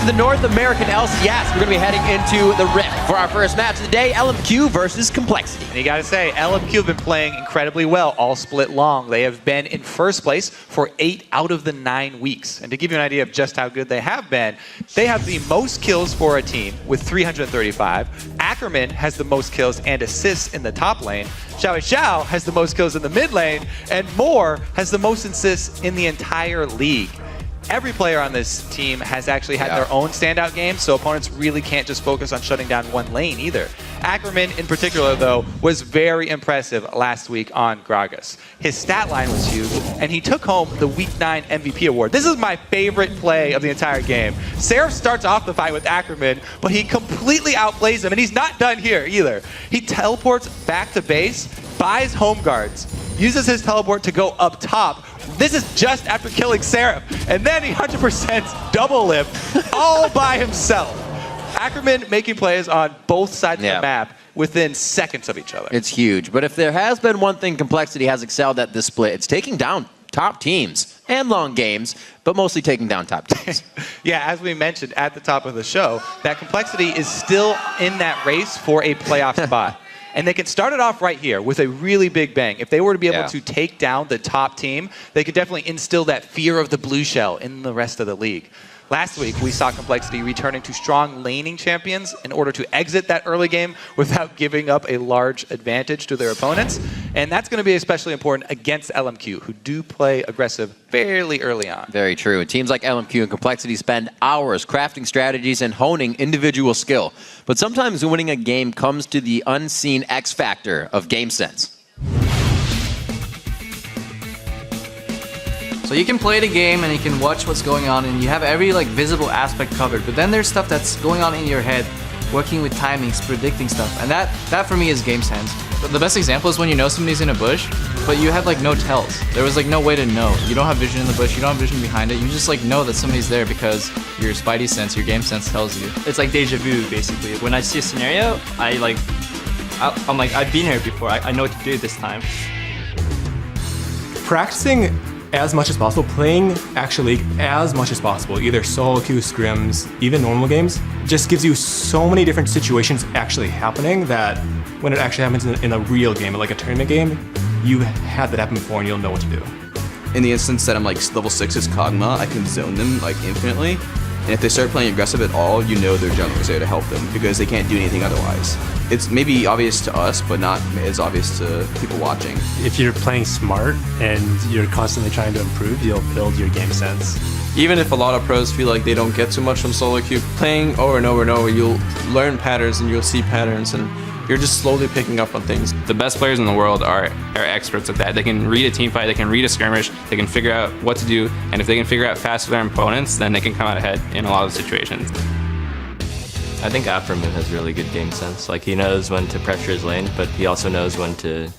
the North American LCS. We're going to be heading into the Rift for our first match of the day, LMQ versus Complexity. And you got to say, LMQ have been playing incredibly well all split long. They have been in first place for 8 out of the 9 weeks. And to give you an idea of just how good they have been, they have the most kills for a team with 335. Ackerman has the most kills and assists in the top lane. XiaoWeiXiao has the most kills in the mid lane. And Moore has the most assists in the entire league. Every player on this team has actually had their own standout game, so opponents really can't just focus on shutting down one lane either. Ackerman, in particular, though, was very impressive last week on Gragas. His stat line was huge, and he took home the Week 9 MVP award. This is my favorite play of the entire game. Seraph starts off the fight with Ackerman, but he completely outplays him, and he's not done here either. He teleports back to base, buys home guards, uses his teleport to go up top. This is just after killing Seraph. And then he 100% double lift all by himself. Ackerman making plays on both sides of the map within seconds of each other. It's huge. But if there has been one thing Complexity has excelled at this split, it's taking down top teams and long games, but mostly taking down top teams. Yeah, as we mentioned at the top of the show, that Complexity is still in that race for a playoff spot. And they can start it off right here with a really big bang. If they were to be able to take down the top team, they could definitely instill that fear of the blue shell in the rest of the league. Last week, we saw Complexity returning to strong laning champions in order to exit that early game without giving up a large advantage to their opponents. And that's going to be especially important against LMQ, who do play aggressive fairly early on. Very true. Teams like LMQ and Complexity spend hours crafting strategies and honing individual skill. But sometimes winning a game comes to the unseen X factor of game sense. So you can play the game and you can watch what's going on and you have every visible aspect covered. But then there's stuff that's going on in your head, working with timings, predicting stuff. And that for me is game sense. But the best example is when you know somebody's in a bush, but you have no tells. There was no way to know. You don't have vision in the bush, you don't have vision behind it. You just know that somebody's there because your spidey sense, your game sense tells you. It's like deja vu, basically. When I see a scenario, I'm like, I've been here before. I know what to do this time. Practicing as much as possible, playing actually as much as possible, either solo queue, scrims, even normal games, just gives you so many different situations actually happening that when it actually happens in a real game, like a tournament game, you had that happen before and you'll know what to do. In the instance that I'm level 6's Kog'Maw, I can zone them infinitely. And if they start playing aggressive at all, you know their jungler's there to help them because they can't do anything otherwise. It's maybe obvious to us, but not as obvious to people watching. If you're playing smart and you're constantly trying to improve, you'll build your game sense. Even if a lot of pros feel like they don't get too much from solo queue, playing over and over and over, you'll learn patterns and you'll see patterns and you're just slowly picking up on things. The best players in the world are experts at that. They can read a team fight, they can read a skirmish, they can figure out what to do, and if they can figure out fast with their opponents, then they can come out ahead in a lot of situations. I think Ackerman has really good game sense. He knows when to pressure his lane, but he also knows when to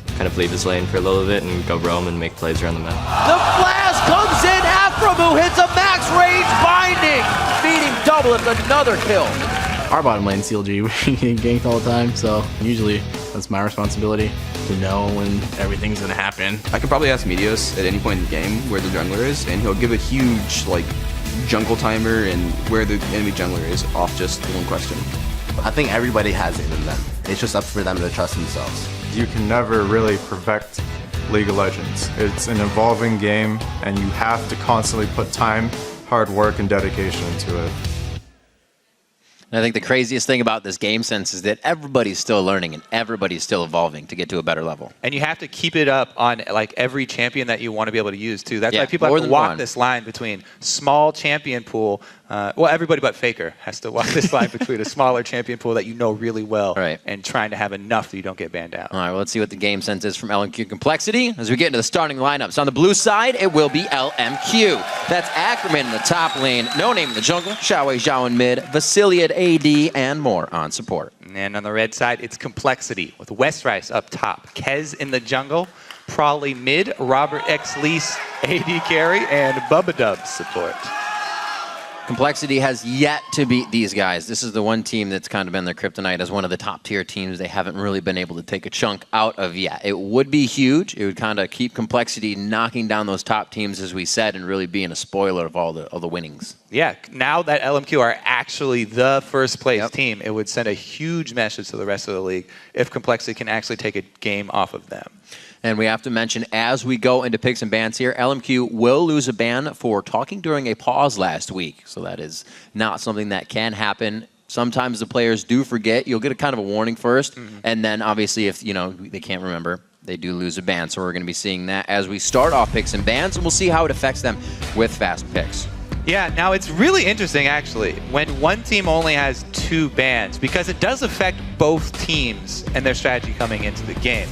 kind of leave his lane for a little bit and go roam and make plays around the map. The flash comes in, Afromu hits a max range binding, feeding double with another kill. Our bottom lane CLG, we get ganked all the time, so usually that's my responsibility to know when everything's gonna happen. I could probably ask Meteos at any point in the game where the jungler is, and he'll give a huge jungle timer and where the enemy jungler is off just one question. I think everybody has it in them. It's just up for them to trust themselves. You can never really perfect League of Legends. It's an evolving game, and you have to constantly put time, hard work, and dedication into it. And I think the craziest thing about this game sense is that everybody's still learning and everybody's still evolving to get to a better level. And you have to keep it up on every champion that you want to be able to use too. That's why people have to walk this line between small champion pool. Well, everybody but FLICKR has to walk this line between a smaller champion pool that you know really well and trying to have enough that you don't get banned out. All right, well, let's see what the game sense is from LMQ Complexity. As we get into the starting lineups, on the blue side, it will be LMQ. That's Ackerman in the top lane, NoName in the jungle, Xiao in mid, Vasilii at AD, and more on support. And on the red side, it's Complexity with Westrice up top, Kez in the jungle, Probably mid, ROBERTxLEE AD carry, and Bubbadub support. Complexity has yet to beat these guys. This is the one team that's kind of been their kryptonite as one of the top tier teams they haven't really been able to take a chunk out of yet. It would be huge. It would kind of keep Complexity knocking down those top teams, as we said, and really being a spoiler of all the winnings. Yeah, now that LMQ are actually the first place team, it would send a huge message to the rest of the league if Complexity can actually take a game off of them. And we have to mention, as we go into picks and bans here, LMQ will lose a ban for talking during a pause last week. So that is not something that can happen. Sometimes the players do forget. You'll get a kind of a warning first. And then obviously if they can't remember, they do lose a ban. So we're going to be seeing that as we start off picks and bans. And we'll see how it affects them with fast picks. Yeah, now it's really interesting actually when one team only has 2 bans, because it does affect both teams and their strategy coming into the game.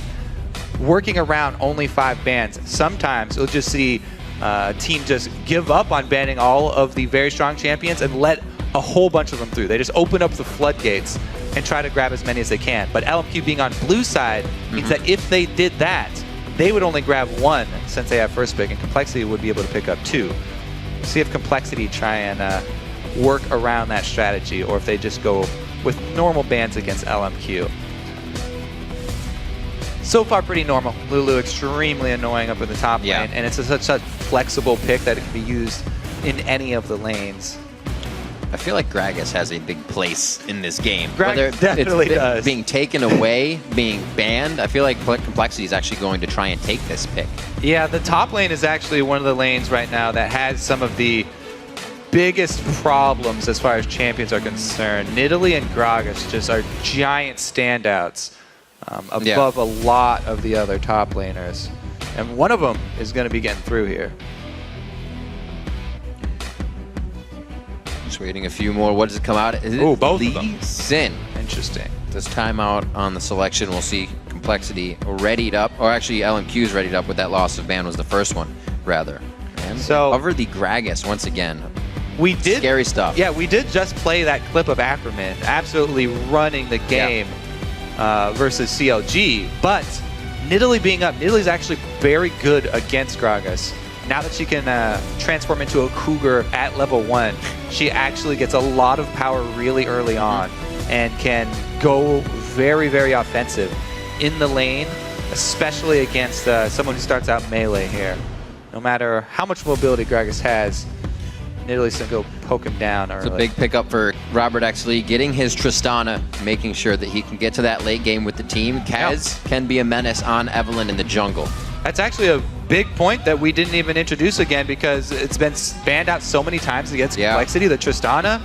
Working around only 5 bans, sometimes you'll just see a team just give up on banning all of the very strong champions and let a whole bunch of them through. They just open up the floodgates and try to grab as many as they can. But LMQ being on blue side means that if they did that, they would only grab 1 since they have first pick, and Complexity would be able to pick up 2. We'll see if Complexity try and work around that strategy, or if they just go with normal bans against LMQ. So far, pretty normal. Lulu extremely annoying up in the top lane, and it's such a flexible pick that it can be used in any of the lanes. I feel like Gragas has a big place in this game. Gragas definitely does. Being taken away, being banned, I feel like Complexity is actually going to try and take this pick. Yeah, the top lane is actually one of the lanes right now that has some of the biggest problems as far as champions are concerned. Nidalee and Gragas just are giant standouts. Above a lot of the other top laners. And one of them is going to be getting through here. Just waiting a few more. What does it come out? Oh, both of them. Sin. Interesting. This timeout on the selection, we'll see Complexity readied up, or actually LMQ's readied up with that loss of ban was the first one, rather. And so cover the Gragas once again. We did scary stuff. Yeah, we did just play that clip of Ackerman absolutely running the game. Versus CLG, but Nidalee being up, Nidalee's actually very good against Gragas. Now that she can transform into a Cougar at level 1, she actually gets a lot of power really early on and can go very, very offensive in the lane, especially against someone who starts out melee here. No matter how much mobility Gragas has, Nidalee's gonna go poke him down early. It's a big pickup for ROBERTxLEE, getting his Tristana, making sure that he can get to that late game with the team. Kaz can be a menace on Evelynn in the jungle. That's actually a big point that we didn't even introduce again, because it's been banned out so many times against Complexity. The Tristana,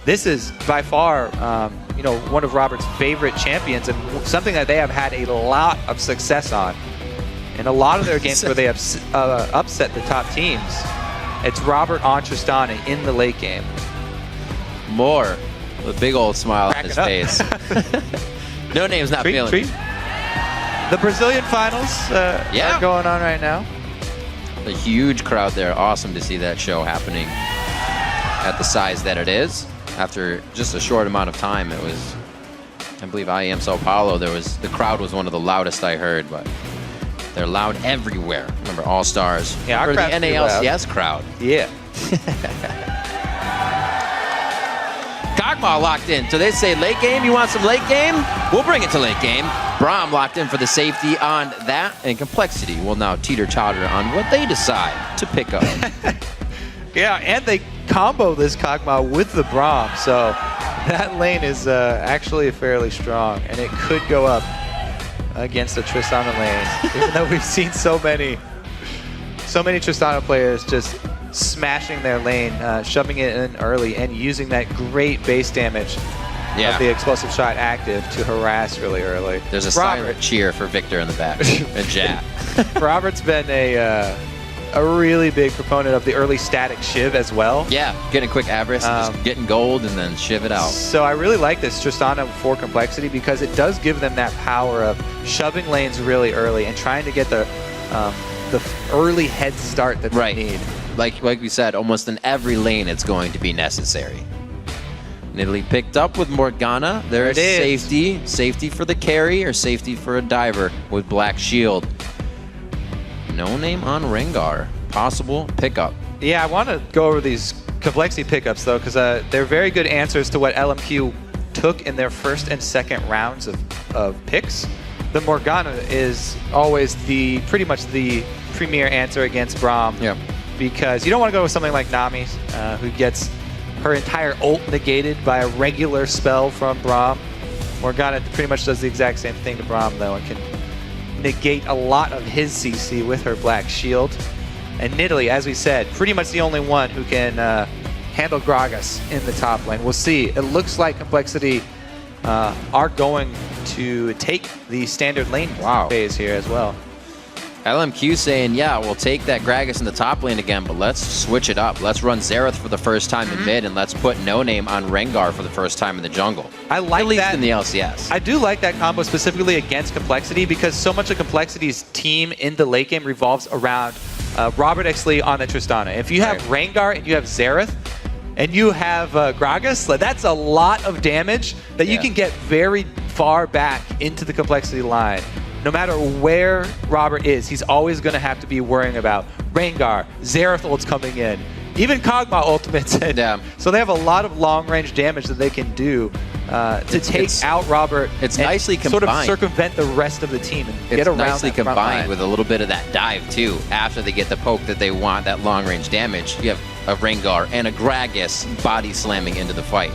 this is by far one of Robert's favorite champions, and something that they have had a lot of success on. In a lot of their games where they have upset the top teams, it's Robert on Tristana in the late game. More. With a big old smile on his face. NoName's not feeling it. The Brazilian finals are going on right now. A huge crowd there. Awesome to see that show happening at the size that it is. After just a short amount of time, it was, I believe, IEM Sao Paulo. The crowd was one of the loudest I heard, but they're loud everywhere. Remember, All-Stars. Yeah, our or the crowd's NA LCS crowd. Yeah. Kog'Maw locked in. So they say late game, you want some late game? We'll bring it to late game. Braum locked in for the safety on that. And Complexity will now teeter-totter on what they decide to pick up. Yeah, and they combo this Kog'Maw with the Braum. So that lane is actually fairly strong. And it could go up against the Tristana lane, even though we've seen so many Tristana players just smashing their lane, shoving it in early, and using that great base damage of the explosive shot active to harass really early. There's a silent cheer for Victor in the back, and Jack. Robert's been a really big proponent of the early static shiv as well. Yeah, getting a quick Avarice, just getting gold, and then shiv it out. So I really like this Tristana for Complexity, because it does give them that power of shoving lanes really early and trying to get the early head start that they need. Like we said, almost in every lane it's going to be necessary. Nidalee picked up with Morgana. There is safety. Safety for the carry or safety for a diver with Black Shield. NoName on Rengar. Possible pickup. Yeah, I want to go over these Complexity pickups, though, because they're very good answers to what LMQ took in their first and second rounds of picks. The Morgana is always pretty much the premier answer against Braum. Yeah. Because you don't want to go with something like Nami, who gets her entire ult negated by a regular spell from Braum. Morgana pretty much does the exact same thing to Braum, though, and can negate a lot of his CC with her black shield. And Nidalee, as we said, pretty much the only one who can handle Gragas in the top lane. We'll see. It looks like Complexity are going to take the standard lane phase here as well. LMQ saying, yeah, we'll take that Gragas in the top lane again, but let's switch it up. Let's run Xerath for the first time in mid, and let's put NoName on Rengar for the first time in the jungle. I like At least that in the LCS. I do like that combo specifically against Complexity, because so much of Complexity's team in the late game revolves around ROBERTxLEE on the Tristana. If you have Rengar and you have Xerath, and you have Gragas, that's a lot of damage that you can get very far back into the Complexity line. No matter where Robert is, he's always going to have to be worrying about Rengar, Xerath ults coming in, even Kog'Maw ultimates. So they have a lot of long-range damage that they can do to take out Robert. It's and nicely sort of combined. circumvent the rest of the team and get It's around nicely that front combined line. with a little bit of that dive, too. After they get the poke that they want, that long-range damage, you have a Rengar and a Gragas body slamming into the fight.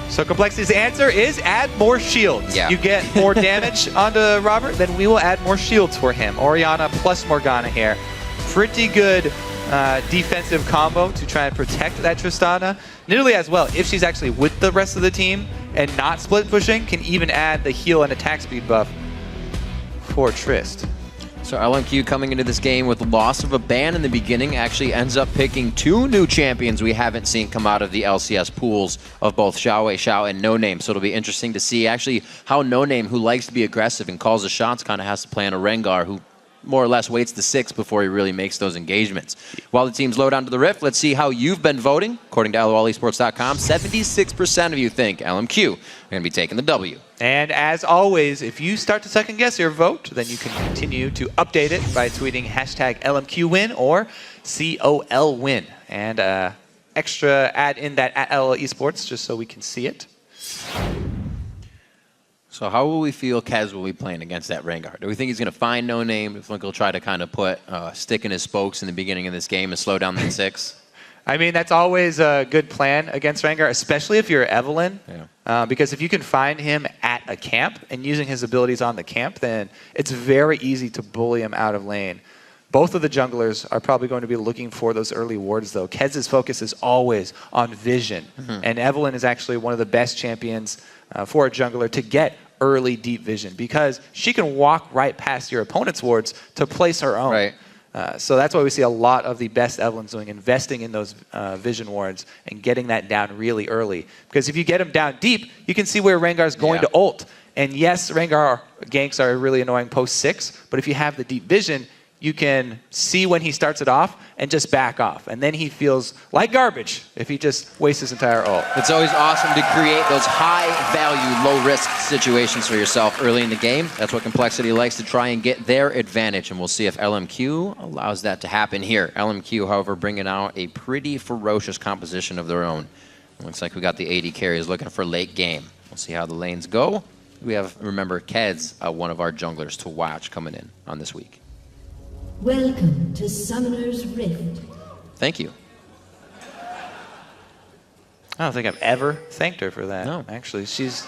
So Complexity's answer is add more shields. Yeah. You get more damage onto Robert, then we will add more shields for him. Orianna plus Morgana here. Pretty good defensive combo to try and protect that Tristana. Nidalee as well, if she's actually with the rest of the team and not split pushing, can even add the heal and attack speed buff for Trist. So LMQ coming into this game with loss of a ban in the beginning actually ends up picking two new champions we haven't seen come out of the LCS pools of both XiaoWeiXiao and NoName. So it'll be interesting to see actually how NoName, who likes to be aggressive and calls the shots, kind of has to play on a Rengar who more or less waits the 6 before he really makes those engagements. While the teams load onto the Rift, let's see how you've been voting. According to LOLesports.com, 76% of you think LMQ are going to be taking the W. And as always, if you start to second guess your vote, then you can continue to update it by tweeting hashtag LMQWin or COLWin. And extra add in that at LOL Esports just so we can see it. So how will we feel Kez will be playing against that Rengar? Do we think he's going to find NoName? Do we think he'll try to kind of put a stick in his spokes in the beginning of this game and slow down that 6? I mean, that's always a good plan against Rengar, especially if you're Evelyn. Because if you can find him at a camp and using his abilities on the camp, then it's very easy to bully him out of lane. Both of the junglers are probably going to be looking for those early wards, though. Kez's focus is always on vision. And Evelyn is actually one of the best champions for a jungler to get early deep vision, because she can walk right past your opponent's wards to place her own. So that's why we see a lot of the best Evelyns doing, investing in those vision wards and getting that down really early. Because if you get them down deep, you can see where Rengar's going to ult. And yes, Rengar ganks are really annoying post 6, but if you have the deep vision, you can see when he starts it off and just back off. And then he feels like garbage if he just wastes his entire ult. It's always awesome to create those high-value, low-risk situations for yourself early in the game. That's what Complexity likes, to try and get their advantage, and we'll see if LMQ allows that to happen here. LMQ, however, bringing out a pretty ferocious composition of their own. It looks like we got the AD carries looking for late game. We'll see how the lanes go. We have, remember, Kez, one of our junglers to watch coming in on this week. Welcome to Summoner's Rift. Thank you. I don't think I've ever thanked her for that. No. Actually, she's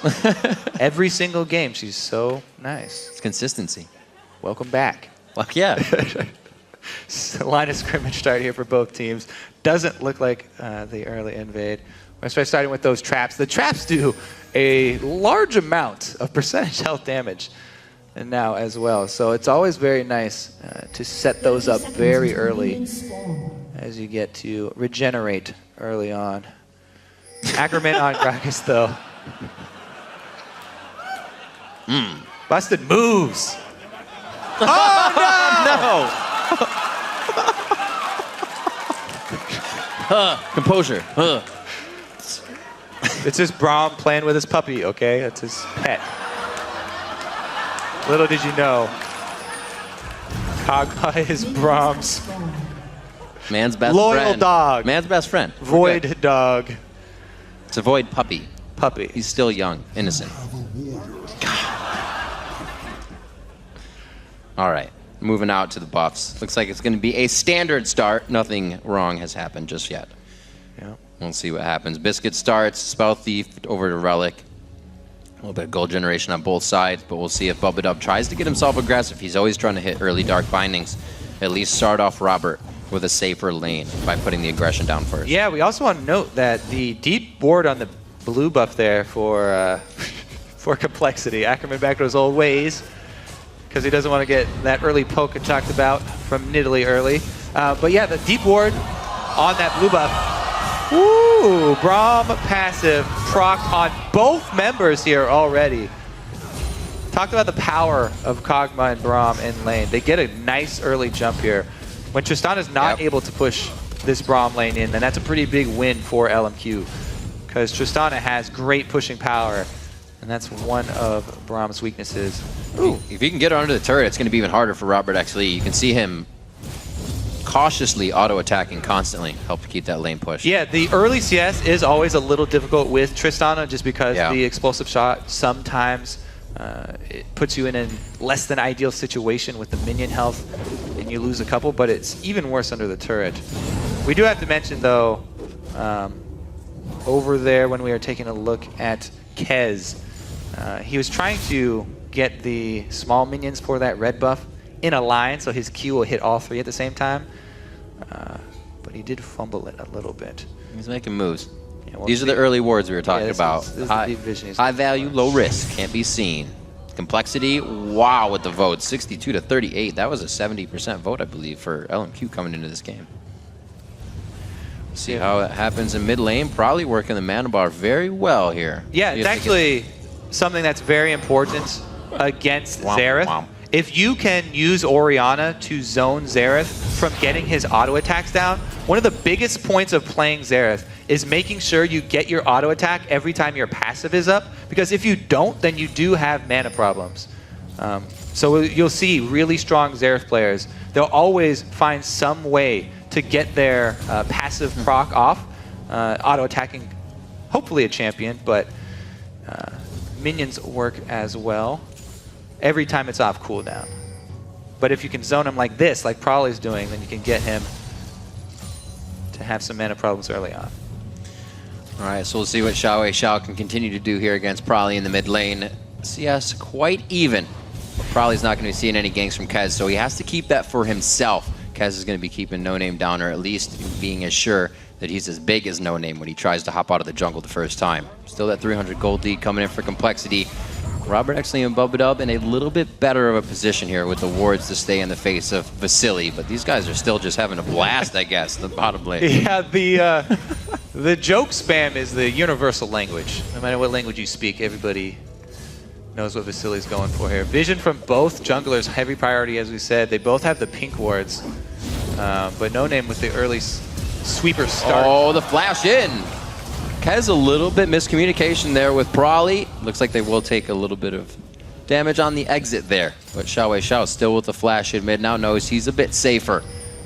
every single game, she's so nice. It's consistency. Welcome back. Well, yeah. Line of scrimmage start here for both teams. Doesn't look like the early invade. We're going to start starting with those traps. The traps do a large amount of percentage health damage and now as well. So it's always very nice to set those up very early as you get to regenerate early on. Ackerman on Gragas, though. Busted moves. Oh, no! Composure. It's just Braum playing with his puppy, okay? That's his pet. Little did you know, Kog'Maw is Braum's Man's best Loyal friend. dog. Man's best friend. Void dog. It's a Void puppy. Puppy. He's still young, innocent. All right, moving out to the buffs. Looks like it's going to be a standard start. Nothing wrong has happened just yet. Yeah. We'll see what happens. Biscuit starts, Spell Thief over to Relic. A little bit of gold generation on both sides, but we'll see if Bubbadub tries to get himself aggressive. He's always trying to hit early Dark Bindings. At least start off Robert with a safer lane by putting the aggression down first. Yeah, we also want to note that the deep ward on the blue buff there for for complexity. Ackerman back to his old ways because he doesn't want to get that early poke I talked about from Nidalee early. But yeah, the deep ward on that blue buff. Ooh, Braum passive proc on both members here already. Talked about the power of Kog'Maw and Braum in lane. They get a nice early jump here. When Tristan is not able to push this Braum lane in, then that's a pretty big win for LMQ. Because Tristana has great pushing power, and that's one of Braum's weaknesses. Ooh. If you can get under the turret, it's going to be even harder for ROBERTxLEE. You can see him cautiously auto-attacking constantly, help to keep that lane push. Yeah, the early CS is always a little difficult with Tristana just because the explosive shot sometimes it puts you in a less than ideal situation with the minion health and you lose a couple, but it's even worse under the turret. We do have to mention though, over there when we are taking a look at Kez, he was trying to get the small minions for that red buff in a line so his Q will hit all three at the same time. But he did fumble it a little bit. He's making moves. Yeah, we'll These are the early wards we were talking this about. is the deep vision he's High value, low risk, can't be seen. Complexity, wow with the vote, 62 to 38. That was a 70% vote, I believe, for LMQ coming into this game. See how it happens in mid lane. Probably working the mana bar very well here. Yeah, it's actually something that's very important against Xerath. If you can use Orianna to zone Xerath from getting his auto attacks down, one of the biggest points of playing Xerath is making sure you get your auto attack every time your passive is up, because if you don't, then you do have mana problems. So you'll see really strong Xerath players. They'll always find some way to get their passive proc off, auto-attacking hopefully a champion, but minions work as well every time it's off cooldown. But if you can zone him like this, like Prolly's doing, then you can get him to have some mana problems early on. All right, so we'll see what XiaoWeiXiao can continue to do here against Prolly in the mid lane. CS quite even. But Prolly's not going to be seeing any ganks from Kez, so he has to keep that for himself. Kez is going to be keeping NoName down, or at least being as sure that he's as big as NoName when he tries to hop out of the jungle the first time. Still that 300 gold lead coming in for complexity. ROBERTxLEE and Bubbadub in a little bit better of a position here with the wards to stay in the face of Vasilii, but these guys are still just having a blast, I guess, the bottom lane. Yeah, the joke spam is the universal language. No matter what language you speak, everybody knows what Vasilii's going for here. Vision from both junglers, heavy priority as we said. They both have the pink wards, but NoName with the early sweeper start. Oh, the flash in! Kez a little bit miscommunication there with Prolly. Looks like they will take a little bit of damage on the exit there. But XiaoWeiXiao still with the flash in mid now knows he's a bit safer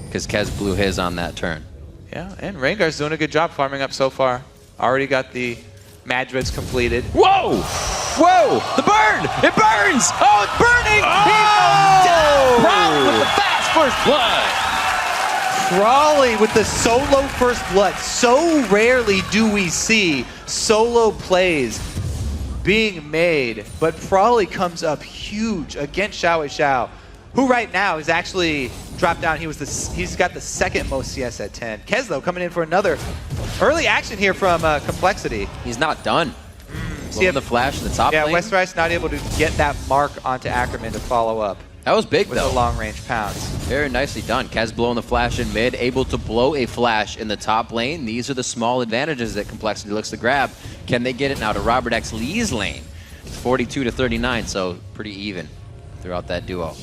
because Kez blew his on that turn. Yeah, and Rengar's doing a good job farming up so far. Already got the Madreds completed. Whoa! Whoa! The burn! It burns! Oh, it's burning! Oh! He goes down! Prolly with the fast first blood! Prolly with the solo first blood. So rarely do we see solo plays being made, but Prolly comes up huge against XiaoWeiXiao, who right now is actually dropped down. He's got the second most CS at 10. Kez though coming in for another early action here from Complexity. He's not done. See the flash in the top lane. Yeah, Westrice not able to get that mark onto Ackerman to follow up. That was big with though. The long range pounce. Very nicely done. Kez blowing the flash in mid, able to blow a flash in the top lane. These are the small advantages that Complexity looks to grab. Can they get it now to ROBERTxLEE's lane? It's 42 to 39, so pretty even throughout that duo.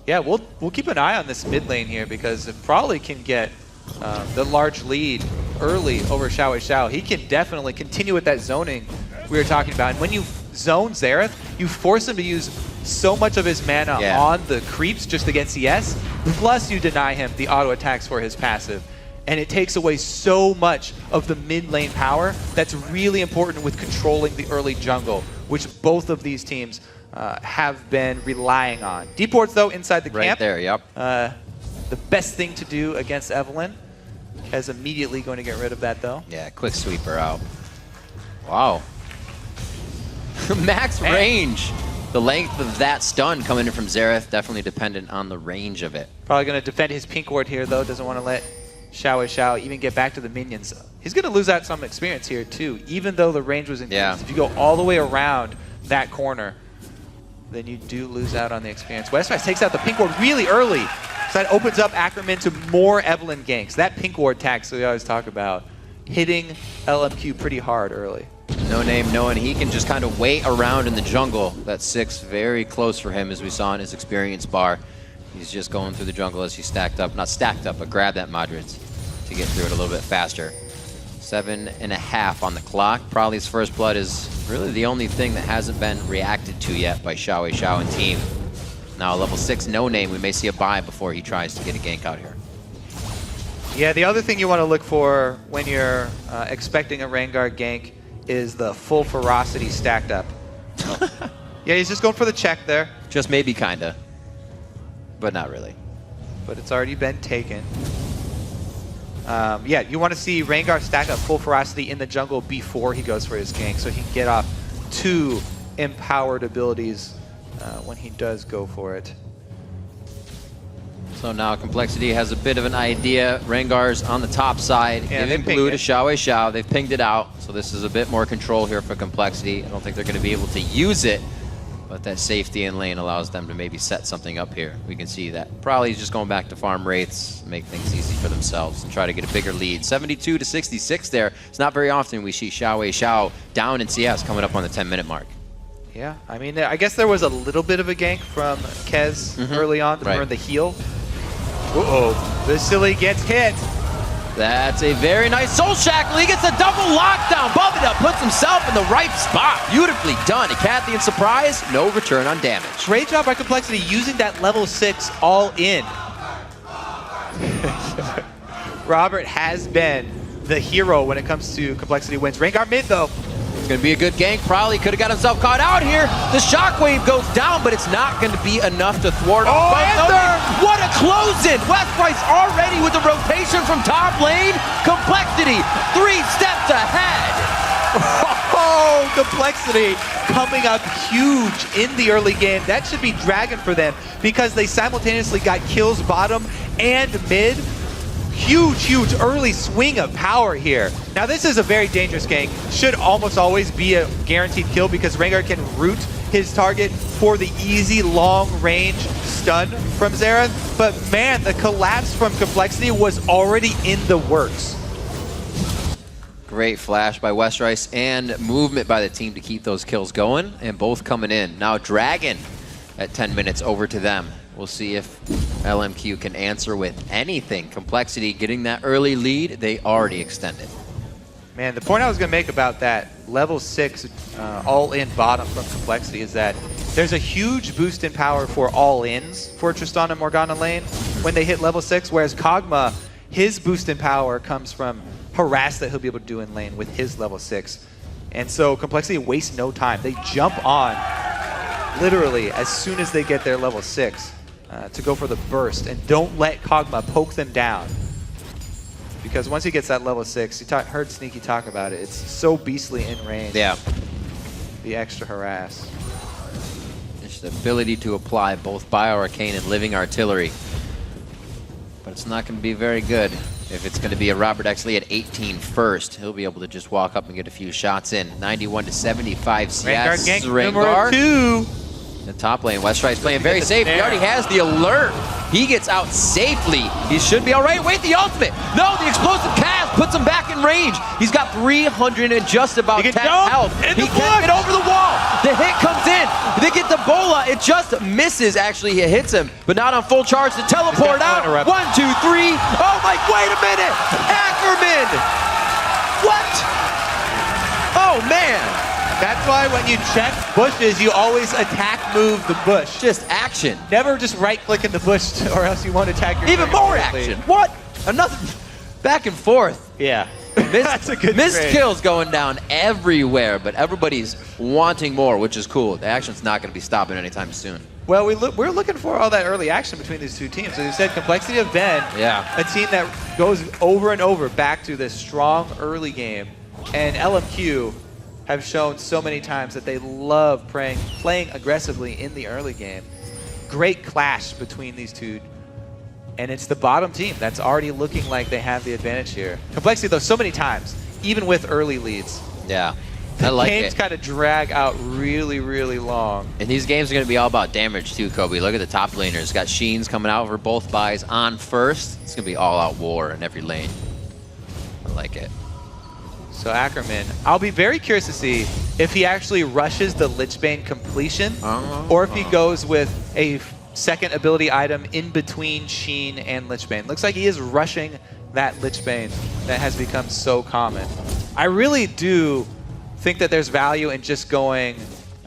Yeah, we'll keep an eye on this mid lane here, because if Prolly can get the large lead early over XiaoWeiXiao, he can definitely continue with that zoning we were talking about. And when you zone Xerath, you force him to use so much of his mana on the creeps just against CS, plus you deny him the auto attacks for his passive. and it takes away so much of the mid lane power that's really important with controlling the early jungle, which both of these teams have been relying on. Deep wards, though, inside the camp. Right there, yep. The best thing to do against Evelynn. Is immediately going to get rid of that, though. Yeah, quick sweeper out. Wow. Max range. The length of that stun coming in from Xerath, definitely dependent on the range of it. Probably going to defend his pink ward here, though. Doesn't want to let XiaoWeiXiao even get back to the minions. He's going to lose out some experience here, too, even though the range was increased. Yeah. If you go all the way around that corner, then you do lose out on the experience. Westrice takes out the pink ward really early. So that opens up Ackerman to more Evelynn ganks. That pink ward tax that we always talk about, hitting LMQ pretty hard early. NoName knowing he can just kind of wait around in the jungle. That 6 very close for him, as we saw in his experience bar. He's just going through the jungle as he stacked up, not stacked up, but grabbed that Madrid to get through it a little bit faster. 7.5 on the clock. Probably his first blood is really the only thing that hasn't been reacted to yet by XiaoWeiXiao and team. Now level 6 NoName, we may see a buy before he tries to get a gank out here. Yeah, the other thing you want to look for when you're expecting a Rengar gank is the full ferocity stacked up. Yeah, he's just going for the check there. Just maybe, kinda. But not really. But it's already been taken. Yeah, you want to see Rengar stack up full ferocity in the jungle before he goes for his gank, so he can get off 2 empowered abilities when he does go for it. So now Complexity has a bit of an idea. Rengar's on the top side, Yeah, giving blue to XiaoWeiXiao. They've pinged it out, so this is a bit more control here for Complexity. I don't think they're going to be able to use it, but that safety in lane allows them to maybe set something up here. We can see that. Probably he's just going back to farm wraiths, make things easy for themselves, and try to get a bigger lead. 72 to 66 there. It's not very often we see XiaoWeiXiao down in CS coming up on the 10-minute mark. Yeah, I mean, I guess there was a little bit of a gank from Kez early on to burn the heal. Uh-oh, Vasilii gets hit. That's a very nice Soul Shackle. He gets a double lockdown. Bubbadub puts himself in the right spot. Beautifully done. A Cathian surprise, no return on damage. Great job by Complexity using that level 6 all in. Robert has been the hero when it comes to Complexity wins. Rengar mid, though. It's going to be a good gank. Probably could have got himself caught out here. The shockwave goes down, but it's not going to be enough to thwart him. What a close-in! Westrice already with the rotation from top lane. Complexity 3 steps ahead. Oh, Complexity coming up huge in the early game. That should be Dragon for them because they simultaneously got kills bottom and mid. Huge, huge early swing of power here. Now this is a very dangerous gank. Should almost always be a guaranteed kill because Rengar can root his target for the easy long range stun from Xerath. But man, the collapse from Complexity was already in the works. Great flash by Westrice and movement by the team to keep those kills going, and both coming in. Now Dragon at 10 minutes over to them. We'll see if LMQ can answer with anything. Complexity getting that early lead, they already extended. Man, the point I was going to make about that level 6 all-in bottom from Complexity is that there's a huge boost in power for all-ins for Tristan and Morgana lane when they hit level 6, whereas Kog'Maw, his boost in power comes from harass that he'll be able to do in lane with his level 6. And so Complexity wastes no time. They jump on literally as soon as they get their level 6 to go for the burst, and don't let Kog'Maw poke them down. Because once he gets that level 6, you heard Sneaky talk about it, it's so beastly in range. Yeah. The extra harass. Just the ability to apply both Bio-Arcane and Living Artillery. But it's not going to be very good if it's going to be a ROBERTxLEE at 18 first. He'll be able to just walk up and get a few shots in. 91 to 75 CS. Rengar gank number 2. The top lane, Westrice playing very safe. He already has the alert. He gets out safely. He should be all right. Wait, the ultimate. No, the explosive cast puts him back in range. He's got 300 and just about 10 health. He can't get over the wall. The hit comes in. They get the bola. It just misses. Actually, he hits him, but not on full charge to teleport out. 1, 2, 3. Oh my, wait a minute. Ackerman. What? Oh, man. That's why when you check bushes, you always attack move the bush. Just action. Never just right click in the bush or else you won't attack your Even more action. What? Another. Back and forth. Yeah. That's a good missed trade. kills going down everywhere, but everybody's wanting more, which is cool. The action's not going to be stopping anytime soon. Well, we're looking for all that early action between these two teams. As you said, Complexity have been a team that goes over and over back to this strong early game. And LMQ have shown so many times that they love playing aggressively in the early game. Great clash between these two. And it's the bottom team that's already looking like they have the advantage here. Complexity, though, so many times, even with early leads. Yeah. I like games it. kind of drag out really, really long. And these games are going to be all about damage too, Kobe. Look at the top laners. Got Xian's coming out for both buys on first. It's going to be all-out war in every lane. I like it. So Ackerman, I'll be very curious to see if he actually rushes the Lichbane completion or if he goes with a second ability item in between Xian and Lichbane. Looks like he is rushing that Lichbane that has become so common. I really do think that there's value in just going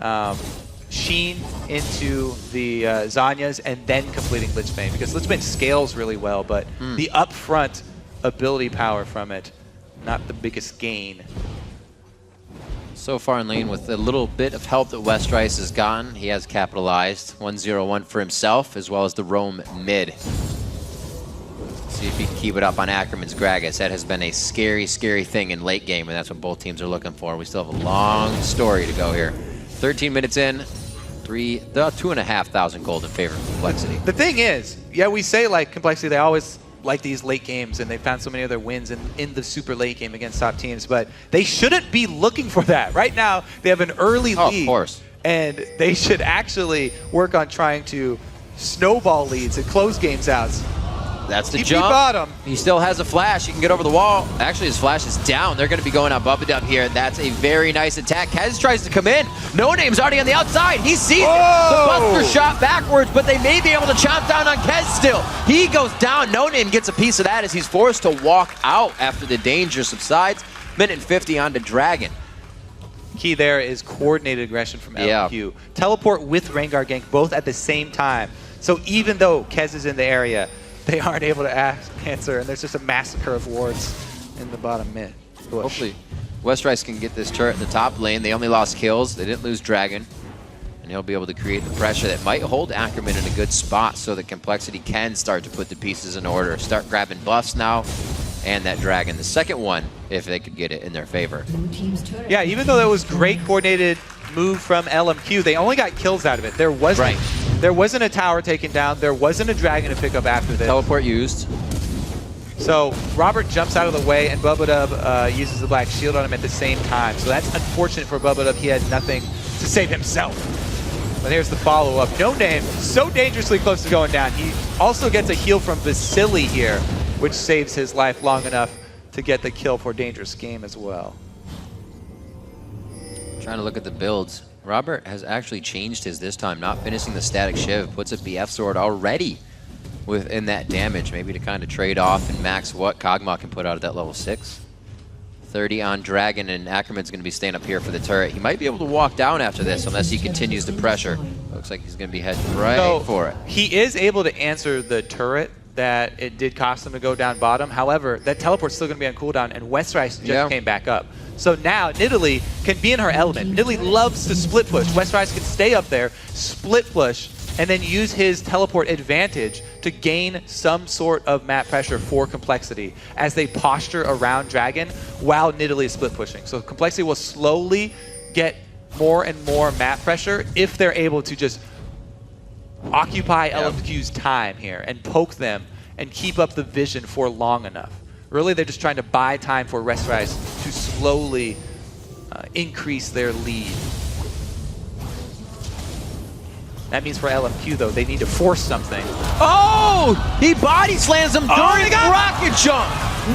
Xian into the Zanyas and then completing Lichbane, because Lichbane scales really well, but the upfront ability power from it, not the biggest gain. So far in lane, with a little bit of help that Westrice has gotten, he has capitalized 1-0-1 for himself, as well as the roam mid. See if he can keep it up on Ackerman's Gragas. That has been a scary, scary thing in late game, and that's what both teams are looking for. We still have a long story to go here. 13 minutes in, 2,500 gold in favor of Complexity. The thing is, yeah, we say like Complexity, they always like these late games, and they found so many other wins in the super late game against top teams, but they shouldn't be looking for that. Right now, they have an early lead. Of course. And they should actually work on trying to snowball leads and close games out. That's the TP jump. bottom. He still has a flash. He can get over the wall. Actually, his flash is down. They're going to be going on Bubbadub here. That's a very nice attack. Kez tries to come in. NoName's already on the outside. He sees it. The Buster shot backwards, but they may be able to chomp down on Kez still. He goes down. NoName gets a piece of that as he's forced to walk out after the danger subsides. Minute and 50 on to Dragon. Key there is coordinated aggression from LMQ. Teleport with Rengar gank both at the same time. So even though Kez is in the area, they aren't able to answer, and there's just a massacre of wards in the bottom mid bush. Hopefully, Westrice can get this turret in the top lane. They only lost kills. They didn't lose Dragon. And he'll be able to create the pressure that might hold Ackerman in a good spot so that Complexity can start to put the pieces in order. Start grabbing buffs now, and that Dragon. The second one, if they could get it in their favor. Yeah, even though that was great coordinated move from LMQ, they only got kills out of it. There wasn't a tower taken down. There wasn't a dragon to pick up after this. Teleport used. So Robert jumps out of the way, and Bubbadub uses the black shield on him at the same time. So that's unfortunate for Bubbadub. He had nothing to save himself. But here's the follow-up. NoName, so dangerously close to going down. He also gets a heal from Vasilii here, which saves his life long enough to get the kill for Dangerous Game as well. Trying to look at the builds. Robert has actually changed his this time, not finishing the static shiv, puts a BF sword already within that damage, maybe to kind of trade off and max what Kog'Maw can put out at that level 6. 30 on Dragon, and Ackerman's going to be staying up here for the turret. He might be able to walk down after this unless he continues to pressure. Looks like he's going to be heading right for it. He is able to answer the turret that it did cost him to go down bottom. However, that teleport's still going to be on cooldown, and Westrice just came back up. So now Nidalee can be in her element. Nidalee loves to split push. Westrice can stay up there, split push, and then use his teleport advantage to gain some sort of map pressure for Complexity as they posture around Dragon while Nidalee is split pushing. So Complexity will slowly get more and more map pressure if they're able to just occupy LMQ's time here and poke them and keep up the vision for long enough. Really, they're just trying to buy time for Westrice to slowly increase their lead. That means for LMQ, though, they need to force something. Oh! He body slams him during rocket jump!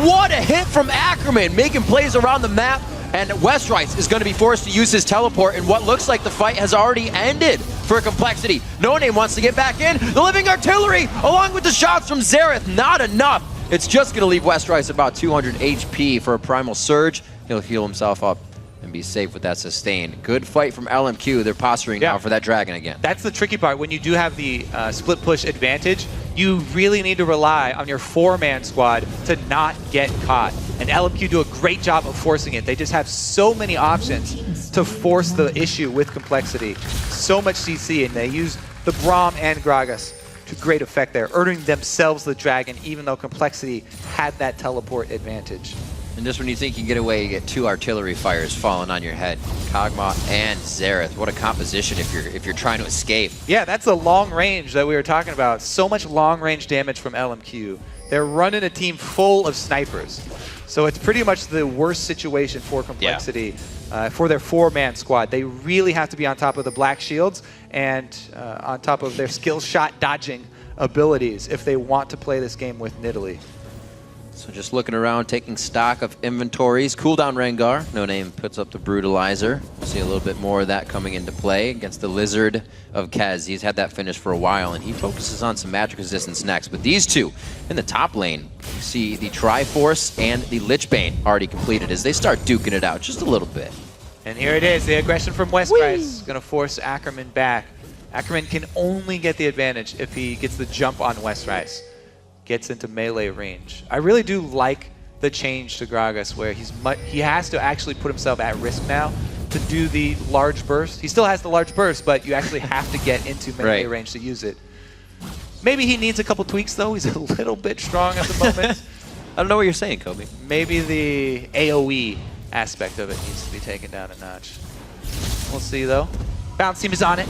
What a hit from Ackerman, making plays around the map. And Westrice is going to be forced to use his teleport, and what looks like the fight has already ended for Complexity. NoName wants to get back in. The Living Artillery, along with the shots from Xerath, not enough. It's just going to leave Westrice about 200 HP for a Primal Surge. He'll heal himself up and be safe with that sustain. Good fight from LMQ. They're posturing now for that Dragon again. That's the tricky part. When you do have the split push advantage, you really need to rely on your 4-man squad to not get caught. And LMQ do a great job of forcing it. They just have so many options to force the issue with Complexity. So much CC, and they use the Braum and Gragas to great effect there, earning themselves the dragon, even though Complexity had that teleport advantage. And just when you think you get away, you get 2 artillery fires falling on your head. Kog'Maw and Xerath. What a composition if you're trying to escape. Yeah, that's the long range that we were talking about. So much long range damage from LMQ. They're running a team full of snipers. So it's pretty much the worst situation for Complexity for their 4-man squad. They really have to be on top of the black shields and on top of their skill shot dodging abilities if they want to play this game with Nidalee. So just looking around, taking stock of inventories. Cooldown Rengar. NoName puts up the Brutalizer. We'll see a little bit more of that coming into play against the Lizard of Kez. He's had that finish for a while, and he focuses on some magic resistance next. But these two in the top lane, you see the Triforce and the Lichbane already completed as they start duking it out just a little bit. And here it is, the aggression from Westrice. Going to force Ackerman back. Ackerman can only get the advantage if he gets the jump on Westrice. Gets into melee range. I really do like the change to Gragas where he has to actually put himself at risk now to do the large burst. He still has the large burst, but you actually have to get into melee range to use it. Maybe he needs a couple tweaks though. He's a little bit strong at the moment. I don't know what you're saying, Kobe. Maybe the AoE aspect of it needs to be taken down a notch. We'll see though. Bounce team is on it,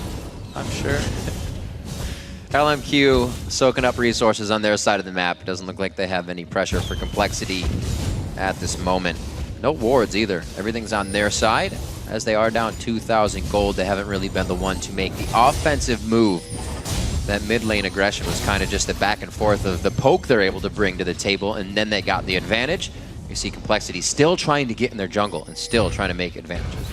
I'm sure. LMQ soaking up resources on their side of the map. It doesn't look like they have any pressure for Complexity at this moment. No wards either. Everything's on their side. As they are down 2,000 gold, they haven't really been the one to make the offensive move. That mid lane aggression was kind of just the back and forth of the poke they're able to bring to the table, and then they got the advantage. You see Complexity still trying to get in their jungle and still trying to make advantages.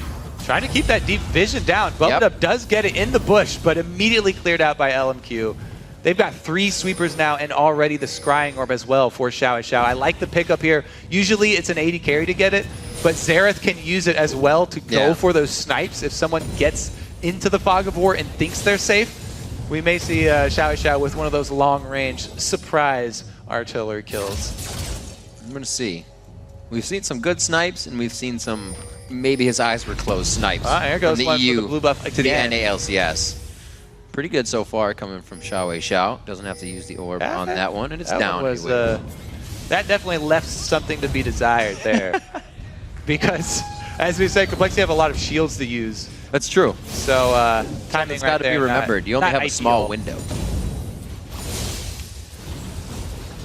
Trying to keep that deep vision down. Bubbadub does get it in the bush, but immediately cleared out by LMQ. They've got 3 sweepers now and already the scrying orb as well for XiaoWeiXiao. I like the pickup here. Usually it's an 80 carry to get it, but Xerath can use it as well to go for those snipes. If someone gets into the fog of war and thinks they're safe, we may see XiaoWeiXiao with one of those long-range surprise artillery kills. I'm going to see. We've seen some good snipes, and we've seen some maybe his eyes were closed snipes here goes from the one EU for the blue buff to the again. NA LCS. Pretty good so far coming from XiaoWeiXiao. Doesn't have to use the orb on that one, and it's down. That definitely left something to be desired there. Because, as we said, Complexity have a lot of shields to use. That's true. So, timing it's got to be remembered. You only have a small window.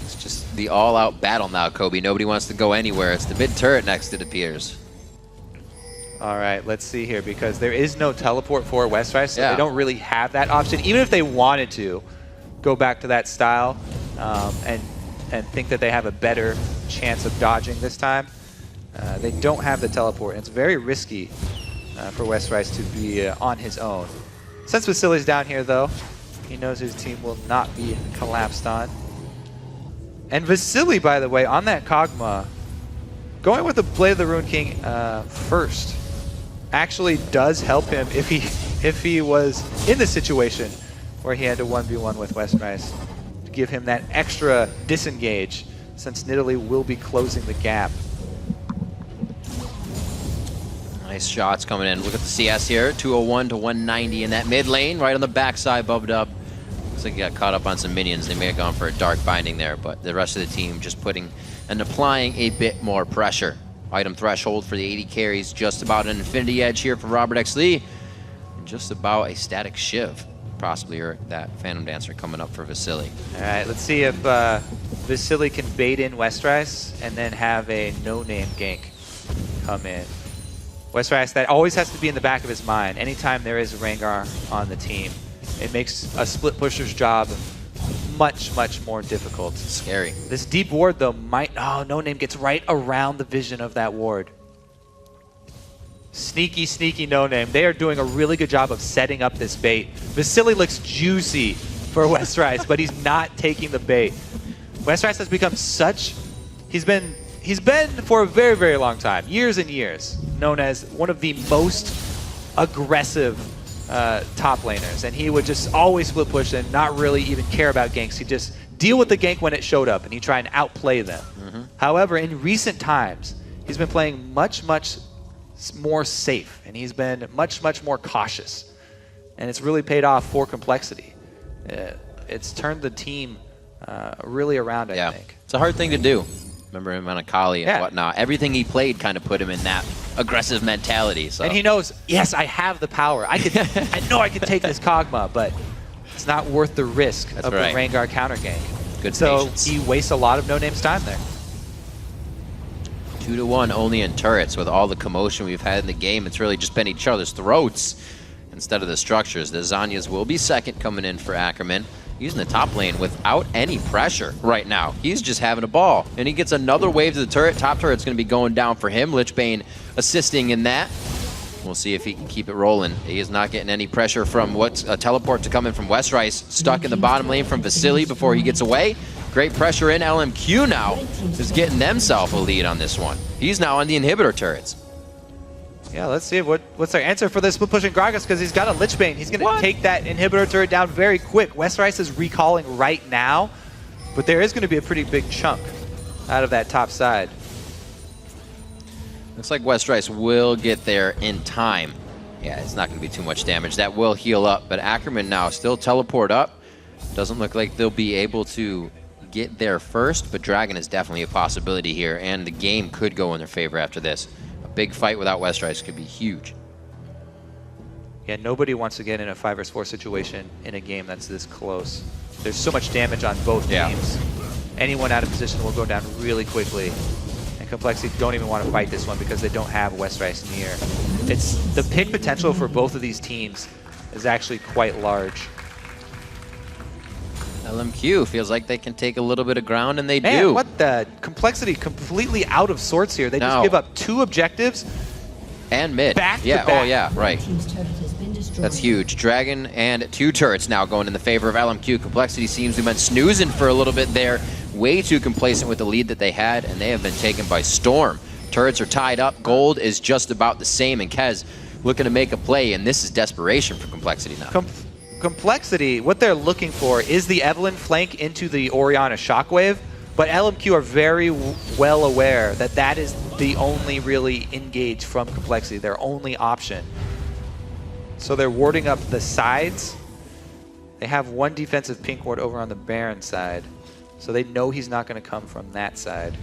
It's just the all-out battle now, Kobe. Nobody wants to go anywhere. It's the mid turret next, it appears. All right, let's see here, because there is no teleport for Westrice, so they don't really have that option. Even if they wanted to go back to that style and think that they have a better chance of dodging this time, they don't have the teleport. And it's very risky for Westrice to be on his own. Since Vasilei's down here, though, he knows his team will not be collapsed on. And Vasilii, by the way, on that Kog'Maw, going with the Blade of the Ruined King first actually does help him if he was in the situation where he had to 1v1 with Westrice to give him that extra disengage, since Nidalee will be closing the gap. Nice shots coming in. Look at the CS here, 201 to 190 in that mid lane, right on the backside. Bubbadub looks like he got caught up on some minions. They may have gone for a dark binding there, but the rest of the team just putting and applying a bit more pressure. Item threshold for the 80 carries, just about an infinity edge here for ROBERTxLEE, and just about a static shiv, possibly, or that Phantom Dancer coming up for Vasilii. All right, let's see if Vasilii can bait in Westrice and then have a NoName gank come in. Westrice, that always has to be in the back of his mind. Anytime there is a Rengar on the team, it makes a split pusher's job much, much more difficult. Scary. This deep ward, though, might... Oh, NoName gets right around the vision of that ward. Sneaky, sneaky NoName. They are doing a really good job of setting up this bait. Vasilii looks juicy for Westrice, but he's not taking the bait. Westrice has become such... He's been for a very, very long time, years and years, known as one of the most aggressive top laners, and he would just always split push and not really even care about ganks. He'd just deal with the gank when it showed up, and he'd try and outplay them. However, in recent times, he's been playing much more safe, and he's been much more cautious. And it's really paid off for Complexity. It's turned the team really around, I think. It's a hard thing to do. Remember him on Akali and whatnot. Everything he played kind of put him in that aggressive mentality. So. And he knows, yes, I have the power. I know I could take this Kog'Maw, but it's not worth the risk of the Rengar counter gank. Good so patience. he wastes a lot of NoName's time there. 2-1 only in turrets. With all the commotion we've had in the game, it's really just been each other's throats instead of the structures. The Zanyas will be second coming in for Ackerman. Using the top lane without any pressure right now. He's just having a ball. And he gets another wave to the turret. Top turret's going to be going down for him. Lichbane assisting in that. We'll see if he can keep it rolling. He is not getting any pressure from what's a teleport to come in from Westrice. Stuck in the bottom lane from Vasilii before he gets away. Great pressure in. LMQ now is getting themselves a lead on this one. He's now on the inhibitor turrets. Yeah, let's see what's their answer for this split pushing Gragas, because he's got a Lichbane. He's going to take that inhibitor turret down very quick. Westrice is recalling right now, but there is going to be a pretty big chunk out of that top side. Looks like Westrice will get there in time. Yeah, it's not going to be too much damage. That will heal up, but Ackerman now still teleport up. Doesn't look like they'll be able to get there first, but Dragon is definitely a possibility here, and the game could go in their favor after this. Big fight without Westrice could be huge. Yeah, nobody wants to get in a 5 vs 4 situation in a game that's this close. There's so much damage on both teams. Anyone out of position will go down really quickly. And Complexity don't even want to fight this one because they don't have Westrice near. It's the pick potential for both of these teams is actually quite large. LMQ feels like they can take a little bit of ground, and they Man, do. What the? Complexity completely out of sorts here. They just give up 2 objectives. And mid. Back to yeah, back. oh yeah, right. That's huge. Dragon and 2 turrets now going in the favor of LMQ. Complexity seems to have been snoozing for a little bit there. Way too complacent with the lead that they had, and they have been taken by storm. Turrets are tied up. Gold is just about the same, and Kez looking to make a play, and this is desperation for Complexity now. Complexity, what they're looking for is the Evelynn flank into the Orianna Shockwave, but LMQ are very well aware that that is the only really engage from Complexity, their only option. So they're warding up the sides. They have 1 defensive pink ward over on the Baron side, so they know he's not going to come from that side.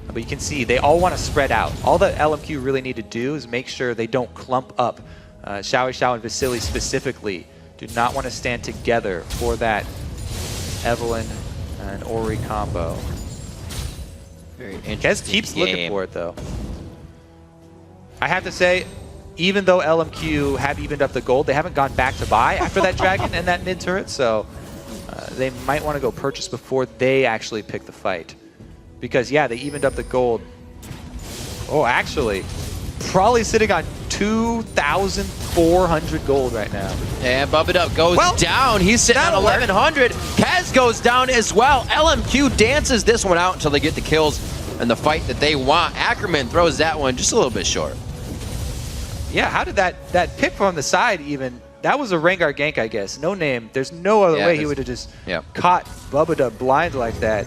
But you can see they all want to spread out. All that LMQ really need to do is make sure they don't clump up. XiaoWeiXiao and Vasilii specifically do not want to stand together for that Evelynn and Ori combo. Very interesting. Kez keeps looking for it, though. I have to say, even though LMQ have evened up the gold, they haven't gone back to buy after that Dragon and that mid turret, so they might want to go purchase before they actually pick the fight. Because, yeah, they evened up the gold. Oh, actually, probably sitting on 2,400 gold right now. And Bubbadub goes down. He's sitting on 1,100. Kez goes down as well. LMQ dances this one out until they get the kills and the fight that they want. Ackerman throws that one just a little bit short. Yeah, how did that pick from the side even? That was a Rengar gank, I guess. NoName. There's no other way he would have just caught Bubbadub blind like that.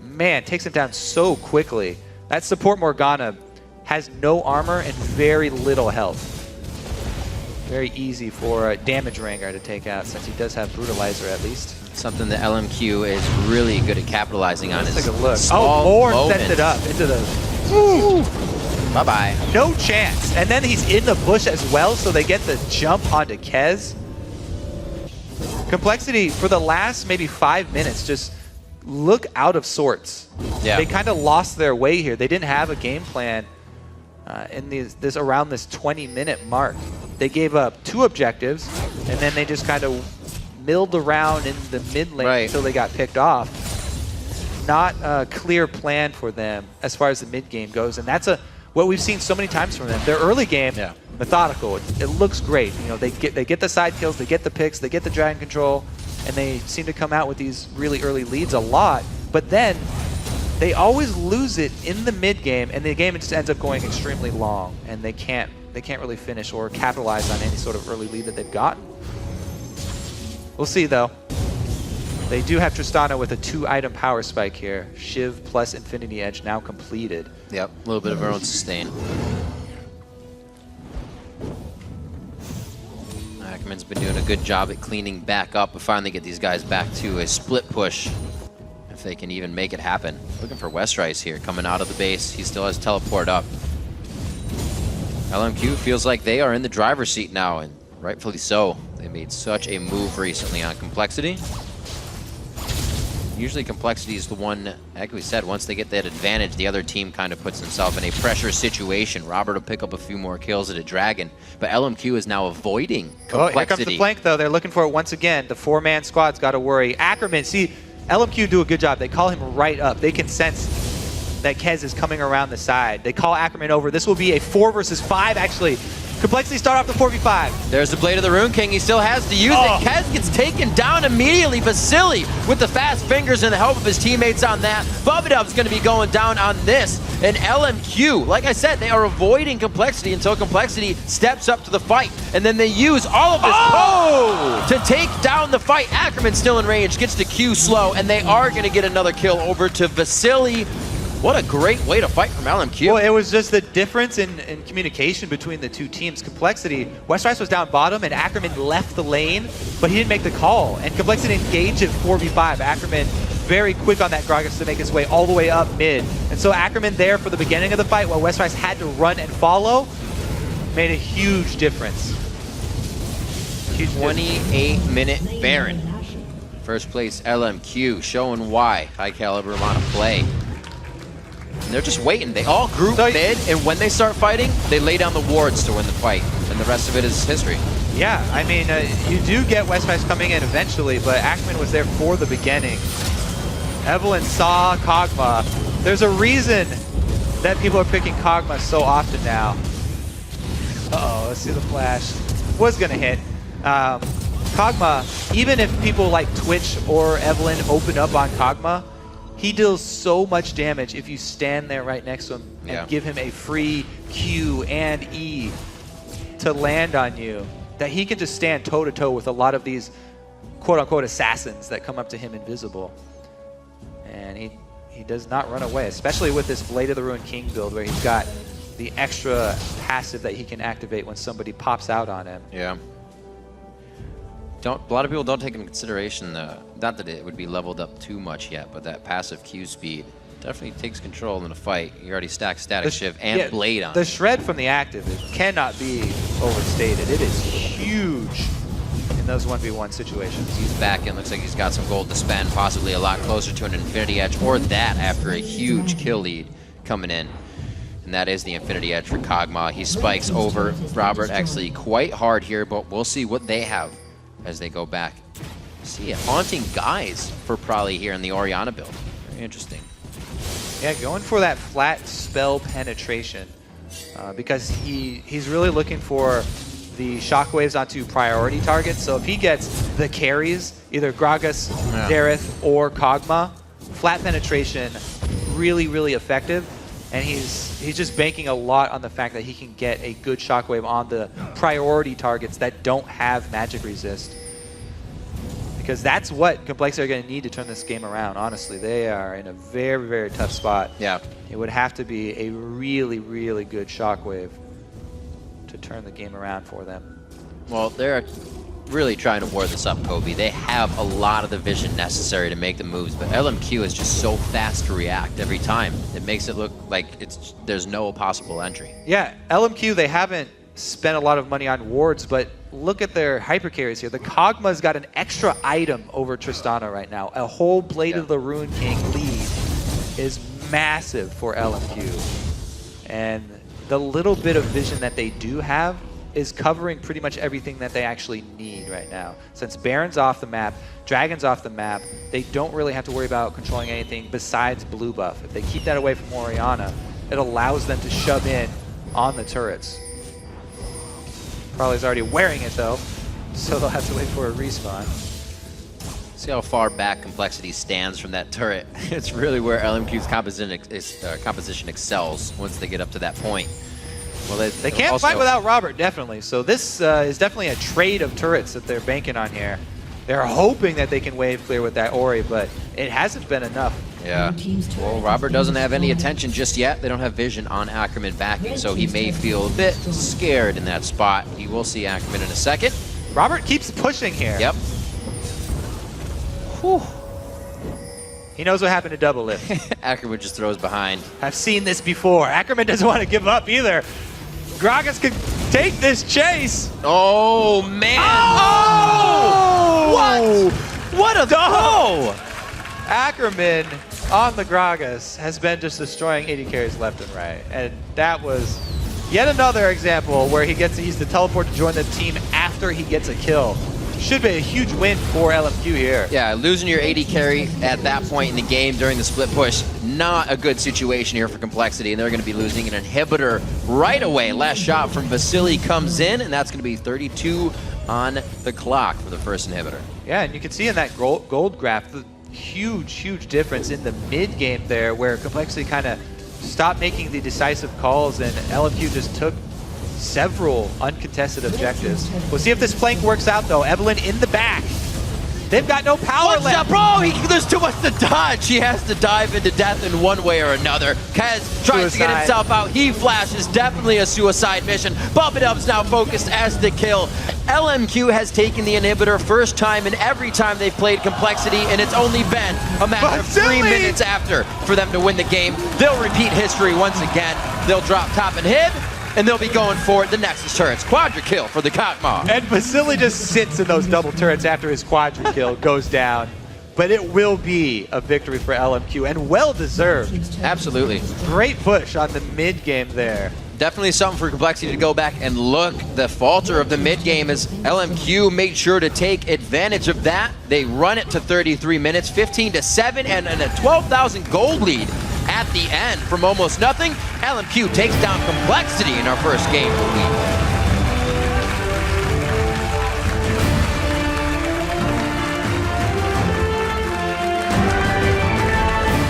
Man, takes him down so quickly. That support Morgana has no armor and very little health. Very easy for damage Rengar to take out since he does have Brutalizer at least. Something that LMQ is really good at capitalizing on. Let's take a look. Oh, Morn sets it up into the... Ooh. Bye-bye. No chance. And then he's in the bush as well, so they get the jump onto Kez. Complexity, for the last maybe 5 minutes, just look out of sorts. Yeah. They kind of lost their way here. They didn't have a game plan in this around this 20-minute mark. They gave up 2 objectives, and then they just kind of milled around in the mid lane until they got picked off. Not a clear plan for them as far as the mid game goes, and that's what we've seen so many times from them. Their early game, methodical. It looks great. You know, they get the side kills, they get the picks, they get the dragon control, and they seem to come out with these really early leads a lot. But then they always lose it in the mid game, and the game just ends up going extremely long, and they can't really finish or capitalize on any sort of early lead that they've gotten. We'll see though. They do have Tristana with a 2-item power spike here. Shiv plus Infinity Edge now completed. Yep, a little bit of her own sustain. Ackerman's been doing a good job at cleaning back up and finally get these guys back to a split push. If they can even make it happen. Looking for Westrice here, coming out of the base. He still has teleport up. LMQ feels like they are in the driver's seat now, and rightfully so. They made such a move recently on Complexity. Usually Complexity is the one, like we said, once they get that advantage, the other team kind of puts themselves in a pressure situation. Robert will pick up a few more kills at a Dragon, but LMQ is now avoiding Complexity. Oh, here comes the flank though. They're looking for it once again. The 4-man squad's got to worry. Ackerman, see, LMQ do a good job. They call him right up. They can sense that Kez is coming around the side. They call Ackerman over. This will be a 4 versus 5 actually. Complexity start off the 4v5. There's the Blade of the Rune King. He still has to use it. Kez gets taken down immediately. Vasilii with the fast fingers and the help of his teammates on that. Bubbadub's going to be going down on this. And LMQ, like I said, they are avoiding Complexity until Complexity steps up to the fight. And then they use all of this to take down the fight. Ackerman still in range, gets the Q slow, and they are going to get another kill over to Vasilii. What a great way to fight from LMQ. Well, it was just the difference in communication between the two teams. Complexity, Westrice was down bottom and Ackerman left the lane, but he didn't make the call. And Complexity engaged at 4v5. Ackerman very quick on that Gragas to make his way all the way up mid. And so Ackerman there for the beginning of the fight while Westrice had to run and follow made a huge difference. 28-minute Baron. First place LMQ, showing why high caliber want to play. And they're just waiting. They all group mid, and when they start fighting, they lay down the wards to win the fight. And the rest of it is history. Yeah, I mean, you do get Westrice coming in eventually, but Ackerman was there for the beginning. Evelyn saw Kog'Maw. There's a reason that people are picking Kog'Maw so often now. Uh-oh, let's see the flash. Was gonna hit. Kog'Maw, even if people like Twitch or Evelyn open up on Kog'Maw, he deals so much damage if you stand there right next to him and give him a free Q and E to land on you, that he can just stand toe-to-toe with a lot of these quote-unquote assassins that come up to him invisible. And he does not run away, especially with this Blade of the Ruined King build where he's got the extra passive that he can activate when somebody pops out on him. Yeah. A lot of people don't take into consideration not that it would be leveled up too much yet, but that passive Q speed definitely takes control in a fight. You already stacked Static Shiv and Blade on. The shred from the active cannot be overstated. It is huge in those 1v1 situations. He's back in. Looks like he's got some gold to spend, possibly a lot closer to an Infinity Edge, or that after a huge kill lead coming in. And that is the Infinity Edge for Kog'Maw. He spikes over ROBERTxLEE quite hard here, but we'll see what they have as they go back. See it. Haunting guys for Prolly here in the Orianna build. Very interesting. Yeah, going for that flat spell penetration because he's really looking for the shockwaves onto priority targets. So if he gets the carries, either Gragas, Dareth, or Kog'Maw, flat penetration, really, really effective. And he's just banking a lot on the fact that he can get a good shockwave on the priority targets that don't have magic resist. Because that's what Complexity are going to need to turn this game around, honestly. They are in a very, very tough spot. Yeah. It would have to be a really, really good shockwave to turn the game around for them. Well, they're really trying to ward this up, Kobe. They have a lot of the vision necessary to make the moves, but LMQ is just so fast to react every time. It makes it look like there's no possible entry. Yeah, LMQ, they haven't spent a lot of money on wards, but look at their hyper carries here. The Kog'Maw's got an extra item over Tristana right now. A whole Blade of the Ruined King lead is massive for LMQ. And the little bit of vision that they do have is covering pretty much everything that they actually need right now. Since Baron's off the map, Dragon's off the map, they don't really have to worry about controlling anything besides blue buff. If they keep that away from Orianna, it allows them to shove in on the turrets. Probably already wearing it though, so they'll have to wait for a respawn. See how far back Complexity stands from that turret. It's really where LMQ's composition excels once they get up to that point. Well, they can't fight without Robert, definitely. So this is definitely a trade of turrets that they're banking on here. They're hoping that they can wave clear with that Ori, but it hasn't been enough. Yeah. Well, Robert doesn't have any attention just yet. They don't have vision on Ackerman backing, so he may feel a bit scared in that spot. He will see Ackerman in a second. Robert keeps pushing here. Yep. Whew. He knows what happened to double lift. Ackerman just throws behind. I've seen this before. Ackerman doesn't want to give up either. Gragas could take this chase. Oh, man. Oh! What? What a throw! Ackerman on the Gragas has been just destroying 80 carries left and right. And that was yet another example where he gets to use the teleport to join the team after he gets a kill. Should be a huge win for LMQ here. Yeah, losing your 80 carry at that point in the game during the split push, not a good situation here for Complexity, and they're going to be losing an inhibitor right away. Last shot from Vasilii comes in, and that's going to be 32 on the clock for the first inhibitor. Yeah, and you can see in that gold graph the huge difference in the mid game there, where Complexity kind of stopped making the decisive calls, and LMQ just took several uncontested objectives. We'll see if this flank works out, though. Evelyn in the back. They've got no power left. Up, bro? There's too much to dodge. He has to dive into death in one way or another. Kez tries to get himself out. He flashes. Definitely a suicide mission. Bubbadub's now focused as the kill. LMQ has taken the inhibitor first time and every time they've played Complexity, and it's only been a matter of 3 minutes after for them to win the game. They'll repeat history once again. They'll drop top inhib, and they'll be going for the Nexus turrets. Quadra kill for the Kotma. And Vasilii just sits in those double turrets after his quadra kill goes down. But it will be a victory for LMQ, and well-deserved. Absolutely. Great push on the mid game there. Definitely something for Complexity to go back and look. The falter of the mid game is LMQ made sure to take advantage of that. They run it to 33 minutes, 15-7, and a 12,000 gold lead at the end from almost nothing. LMQ takes down Complexity in our first game of the week.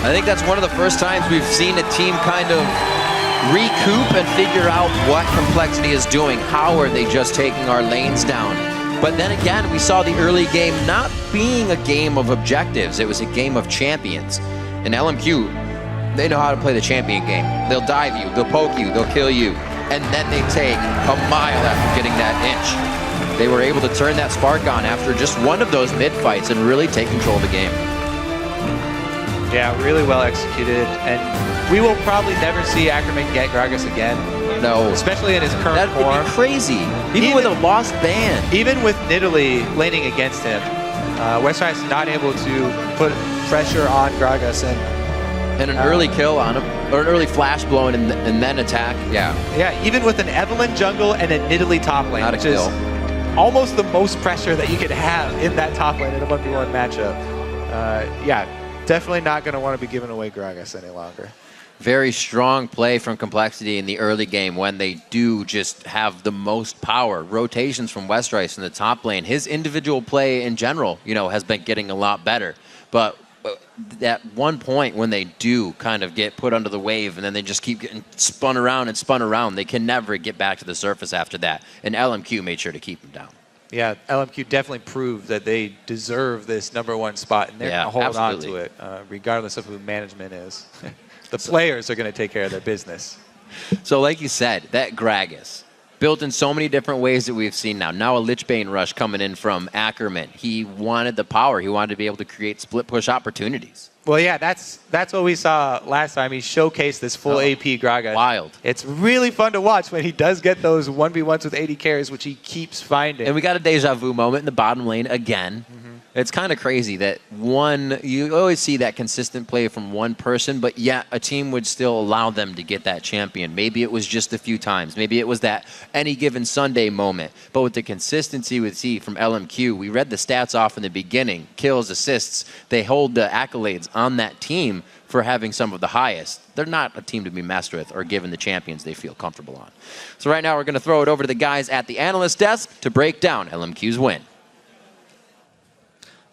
I think that's one of the first times we've seen a team kind of recoup and figure out what Complexity is doing. How are they just taking our lanes down? But then again, we saw the early game not being a game of objectives. It was a game of champions. And LMQ, they know how to play the champion game. They'll dive you, they'll poke you, they'll kill you, and then they take a mile after getting that inch. They were able to turn that spark on after just one of those mid-fights and really take control of the game. Yeah, really well executed, and we will probably never see Ackerman get Gragas again. No. Especially in his current form. That'd be crazy. Even with a lost band. Even with Nidalee laning against him, Westrice is not able to put pressure on Gragas and an early kill on him, or an early flash blown and then attack. Yeah. Yeah, even with an Evelyn jungle and a Nidalee top lane, not a kill. Almost the most pressure that you could have in that top lane in a 1v1 matchup. Yeah, definitely not going to want to be giving away Gragas any longer. Very strong play from Complexity in the early game when they do just have the most power. Rotations from Westrice in the top lane. His individual play in general, you know, has been getting a lot better. But at one point when they do kind of get put under the wave and then they just keep getting spun around, they can never get back to the surface after that. And LMQ made sure to keep them down. Yeah, LMQ definitely proved that they deserve this #1 spot, and they're going to hold on to it, regardless of who management is. The players are going to take care of their business. So like you said, that Gragas, built in so many different ways that we've seen now. Now a Lichbane rush coming in from Ackerman. He wanted the power. He wanted to be able to create split push opportunities. Well, yeah, that's what we saw last time. He showcased this full AP Gragas. Wild. It's really fun to watch when he does get those 1v1s with 80 carries, which he keeps finding. And we got a deja vu moment in the bottom lane again. It's kind of crazy that you always see that consistent play from one person, but yet a team would still allow them to get that champion. Maybe it was just a few times. Maybe it was that any given Sunday moment. But with the consistency we see from LMQ, we read the stats off in the beginning, kills, assists. They hold the accolades on that team for having some of the highest. They're not a team to be messed with or given the champions they feel comfortable on. So right now we're going to throw it over to the guys at the analyst desk to break down LMQ's win.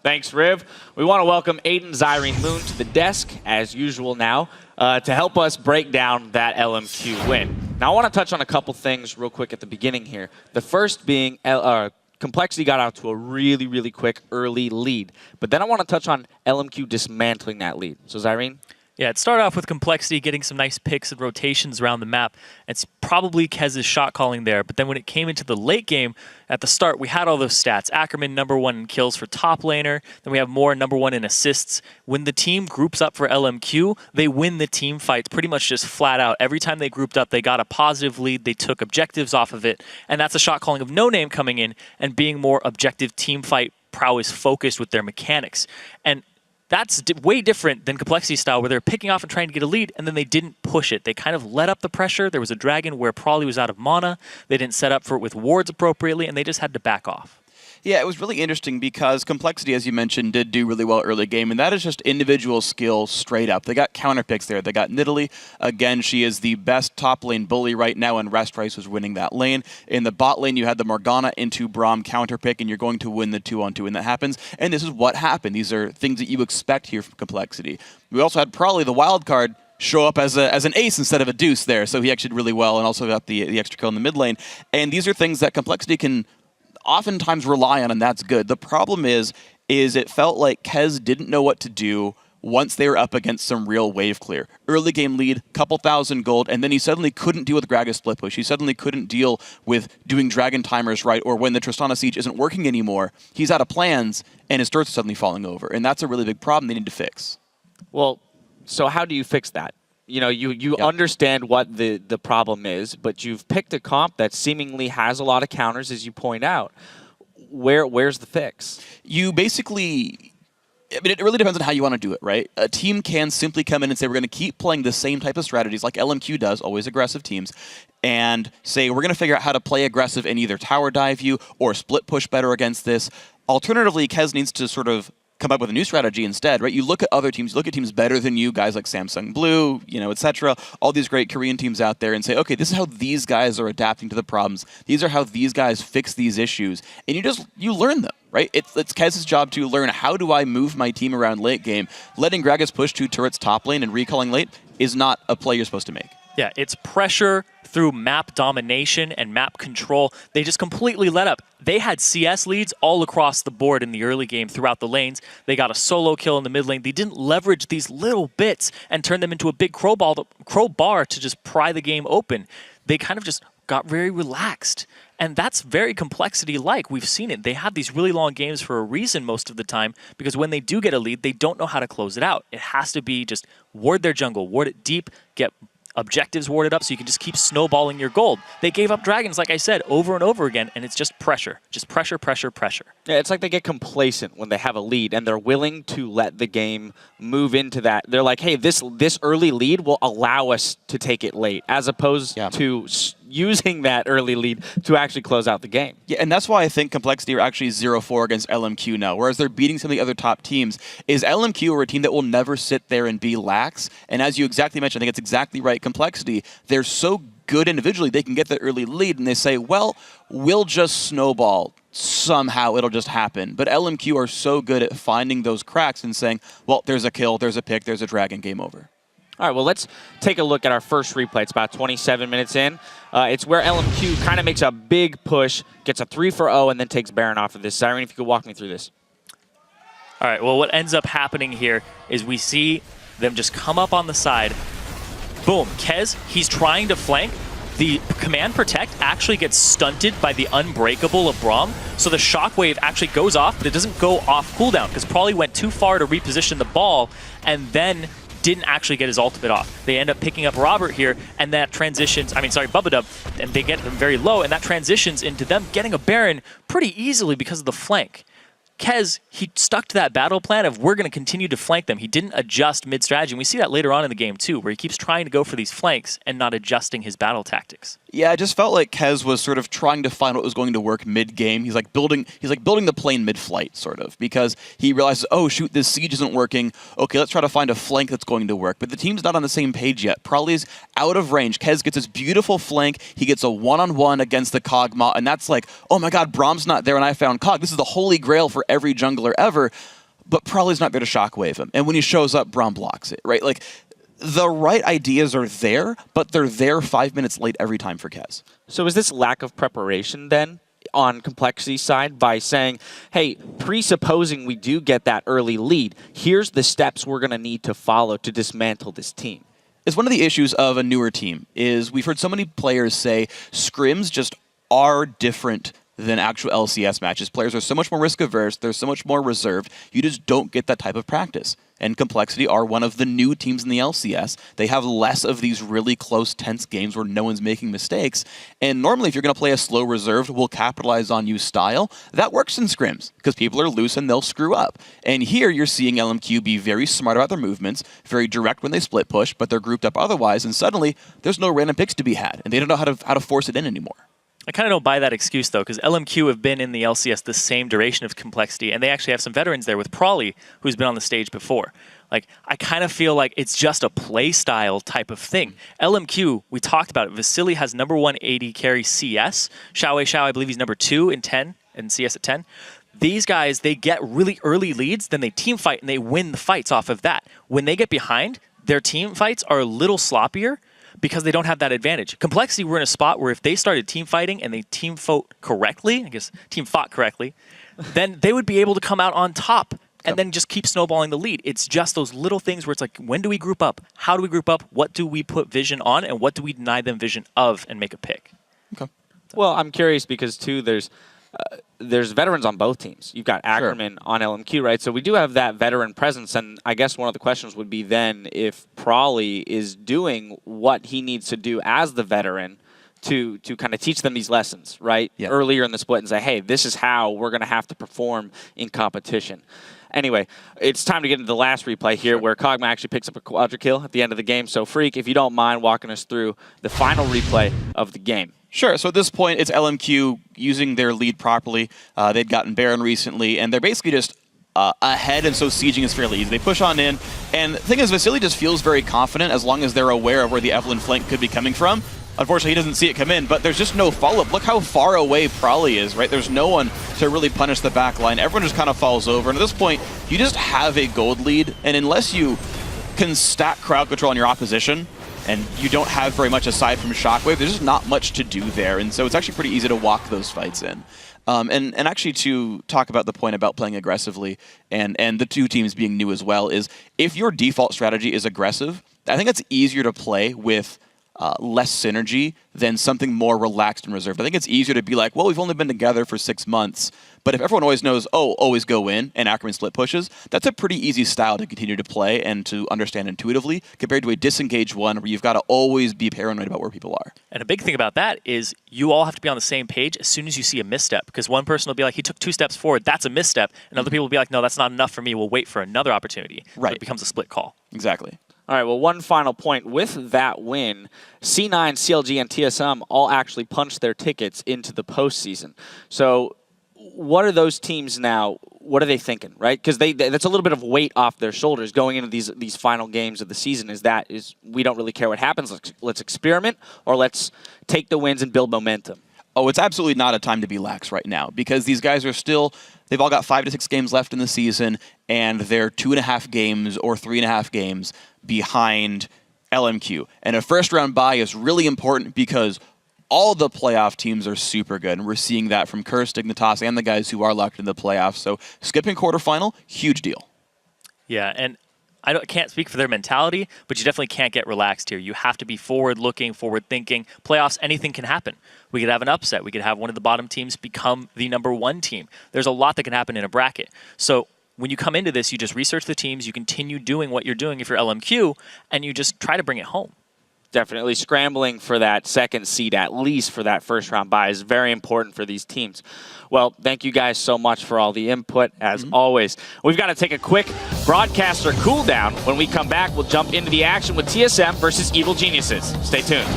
Thanks, Riv. We want to welcome Aiden Zyrene Moon to the desk, as usual now, to help us break down that LMQ win. Now, I want to touch on a couple things real quick at the beginning here. The first being Complexity got out to a really, really quick early lead. But then I want to touch on LMQ dismantling that lead. So, Zyrene? Yeah, it started off with Complexity getting some nice picks and rotations around the map. It's probably Kez's shot calling there, but then when it came into the late game, at the start, we had all those stats. Ackerman #1 in kills for top laner, then we have more #1 in assists. When the team groups up for LMQ, they win the team fights pretty much just flat out. Every time they grouped up, they got a positive lead, they took objectives off of it, and that's a shot calling of NoName coming in and being more objective team fight prowess focused with their mechanics. And that's way different than Complexity style, where they're picking off and trying to get a lead, and then they didn't push it. They kind of let up the pressure. There was a dragon where Probably was out of mana. They didn't set up for it with wards appropriately, and they just had to back off. Yeah, it was really interesting because Complexity, as you mentioned, did do really well early game, and that is just individual skill straight up. They got counter picks there. They got Nidalee. Again, she is the best top lane bully right now, and Westrice was winning that lane. In the bot lane, you had the Morgana into Braum counter pick, and you're going to win the 2-on-2 when that happens. And this is what happened. These are things that you expect here from Complexity. We also had Probably the wild card show up as an ace instead of a deuce there, so he actually did really well, and also got the extra kill in the mid lane. And these are things that Complexity can oftentimes rely on, and that's good. The problem is it felt like Kez didn't know what to do once they were up against some real wave clear. Early game lead, couple thousand gold, and then he suddenly couldn't deal with Gragas split push. He suddenly couldn't deal with doing dragon timers right, or when the Tristana siege isn't working anymore, he's out of plans, and his turrets are suddenly falling over. And that's a really big problem they need to fix. Well, so how do you fix that? You know, you understand what the problem is, but you've picked a comp that seemingly has a lot of counters, as you point out. Where's the fix? You basically, I mean, it really depends on how you want to do it, right? A team can simply come in and say, we're going to keep playing the same type of strategies like LMQ does, always aggressive teams, and say, we're going to figure out how to play aggressive and either tower dive you or split push better against this. Alternatively, Kez needs to sort of come up with a new strategy instead, right? You look at other teams, you look at teams better than you, guys like Samsung Blue, you know, etc. All these great Korean teams out there, and say, okay, this is how these guys are adapting to the problems. These are how these guys fix these issues, and you learn them, right? It's Kez's job to learn, how do I move my team around late game? Letting Gragas push 2 turrets top lane and recalling late is not a play you're supposed to make. Yeah, it's pressure through map domination and map control. They just completely let up. They had CS leads all across the board in the early game throughout the lanes. They got a solo kill in the mid lane. They didn't leverage these little bits and turn them into a big crowbar to just pry the game open. They kind of just got very relaxed. And that's very Complexity-like. We've seen it. They have these really long games for a reason most of the time, because when they do get a lead, they don't know how to close it out. It has to be just ward their jungle, ward it deep, get objectives warded up so you can just keep snowballing your gold. They gave up dragons, like I said, over and over again, and it's just pressure. Just pressure, pressure, pressure. Yeah, it's like they get complacent when they have a lead, and they're willing to let the game move into that. They're like, hey, this early lead will allow us to take it late, as opposed to using that early lead to actually close out the game. Yeah, and that's why I think Complexity are actually 0-4 against LMQ now, whereas they're beating some of the other top teams. Is LMQ are a team that will never sit there and be lax, and as you exactly mentioned, I think it's exactly right, Complexity, they're so good individually, they can get the early lead, and they say, well, we'll just snowball. Somehow it'll just happen. But LMQ are so good at finding those cracks and saying, well, there's a kill, there's a pick, there's a dragon, game over. All right, well, let's take a look at our first replay. It's about 27 minutes in. It's where LMQ kind of makes a big push, gets a 3-for-0, and then takes Baron off of this. Zyrene, if you could walk me through this. All right, well, what ends up happening here is we see them just come up on the side. Boom, Kez, he's trying to flank. The command protect actually gets stunted by the unbreakable of Braum, so the shockwave actually goes off, but it doesn't go off cooldown, because Probably went too far to reposition the ball, and then didn't actually get his ultimate off. They end up picking up Robert here, and that transitions, Bubbadub, and they get him very low, and that transitions into them getting a Baron pretty easily because of the flank. Kez, he stuck to that battle plan of we're going to continue to flank them. He didn't adjust mid-strategy, and we see that later on in the game too, where he keeps trying to go for these flanks and not adjusting his battle tactics. Yeah, I just felt like Kez was sort of trying to find what was going to work mid-game. He's like building the plane mid-flight, sort of, because he realizes, oh shoot, this siege isn't working. Okay, let's try to find a flank that's going to work. But the team's not on the same page yet. Probably's out of range. Kez gets this beautiful flank. He gets a one-on-one against the Kog'Maw, and that's like, oh my god, Braum's not there and I found Cog. This is the holy grail for every jungler ever, but Probably's not there to shockwave him. And when he shows up, Braum blocks it, right? Like, the right ideas are there, but they're there 5 minutes late every time for Kez. So is this lack of preparation then on Complexity side by saying, hey, presupposing we do get that early lead, here's the steps we're going to need to follow to dismantle this team? It's one of the issues of a newer team is we've heard so many players say scrims just are different than actual LCS matches. Players are so much more risk averse, they're so much more reserved, you just don't get that type of practice. And Complexity are one of the new teams in the LCS. They have less of these really close, tense games where no one's making mistakes. And normally if you're going to play a slow reserved, we'll capitalize on you style, that works in scrims because people are loose and they'll screw up. And here you're seeing LMQ be very smart about their movements, very direct when they split push, but they're grouped up otherwise, and suddenly there's no random picks to be had, and they don't know how to force it in anymore. I kind of don't buy that excuse, though, because LMQ have been in the LCS the same duration of Complexity, and they actually have some veterans there with Prawley, who's been on the stage before. Like, I kind of feel like it's just a play style type of thing. LMQ, we talked about it. Vasilii has #1 AD carry CS. XiaoWeiXiao, I believe he's #2 in 10, and CS at 10. These guys, they get really early leads, then they team fight, and they win the fights off of that. When they get behind, their team fights are a little sloppier, because they don't have that advantage. Complexity were in a spot where if they started team fighting and they team fought correctly, then they would be able to come out on top and then just keep snowballing the lead. It's just those little things where it's like, when do we group up? How do we group up? What do we put vision on? And what do we deny them vision of and make a pick? Okay. Well, I'm curious because, too, there's veterans on both teams. You've got Ackerman on LMQ, right? So we do have that veteran presence, and I guess one of the questions would be then if Prawley is doing what he needs to do as the veteran to kind of teach them these lessons, right? Yep. Earlier in the split and say, hey, this is how we're going to have to perform in competition. Anyway, it's time to get into the last replay here where Kog'Maw actually picks up a quadra kill at the end of the game. So, Freak, if you don't mind walking us through the final replay of the game. Sure. So at this point, it's LMQ using their lead properly. They'd gotten Baron recently, and they're basically just ahead, and so sieging is fairly easy. They push on in, and the thing is, Vasilii just feels very confident as long as they're aware of where the Evelyn flank could be coming from. Unfortunately, he doesn't see it come in, but there's just no follow-up. Look how far away Prawley is, right? There's no one to really punish the back line. Everyone just kind of falls over, and at this point, you just have a gold lead, and unless you can stack crowd control on your opposition, and you don't have very much aside from Shockwave, there's just not much to do there, and so it's actually pretty easy to walk those fights in. And actually to talk about the point about playing aggressively and the two teams being new as well is if your default strategy is aggressive, I think it's easier to play with less synergy than something more relaxed and reserved. I think it's easier to be like, well, we've only been together for 6 months, but if everyone always knows, oh, always go in, and Ackerman split pushes, that's a pretty easy style to continue to play and to understand intuitively, compared to a disengaged one where you've got to always be paranoid about where people are. And a big thing about that is you all have to be on the same page as soon as you see a misstep, because one person will be like, he took 2 steps forward, that's a misstep, and other people will be like, no, that's not enough for me, we'll wait for another opportunity. Right. So it becomes a split call. Exactly. All right, well, one final point. With that win, C9, CLG, and TSM all actually punched their tickets into the postseason. So what are those teams now, what are they thinking, right? Because that's a little bit of weight off their shoulders going into these final games of the season is we don't really care what happens. Let's experiment, or let's take the wins and build momentum. Oh, it's absolutely not a time to be lax right now because these guys are still, they've all got 5 to 6 games left in the season, and they're 2.5 games or 3.5 games behind LMQ. And a first-round bye is really important because all the playoff teams are super good, and we're seeing that from Curse, Dignitas, and the guys who are locked in the playoffs. So skipping quarterfinal, huge deal. Yeah, and I can't speak for their mentality, but you definitely can't get relaxed here. You have to be forward-looking, forward-thinking. Playoffs, anything can happen. We could have an upset. We could have one of the bottom teams become the #1 team. There's a lot that can happen in a bracket. So when you come into this, you just research the teams, you continue doing what you're doing if you're LMQ, and you just try to bring it home. Definitely scrambling for that second seed, at least for that first round bye, is very important for these teams. Well, thank you guys so much for all the input, as always. We've got to take a quick broadcaster cool down. When we come back, we'll jump into the action with TSM versus Evil Geniuses. Stay tuned.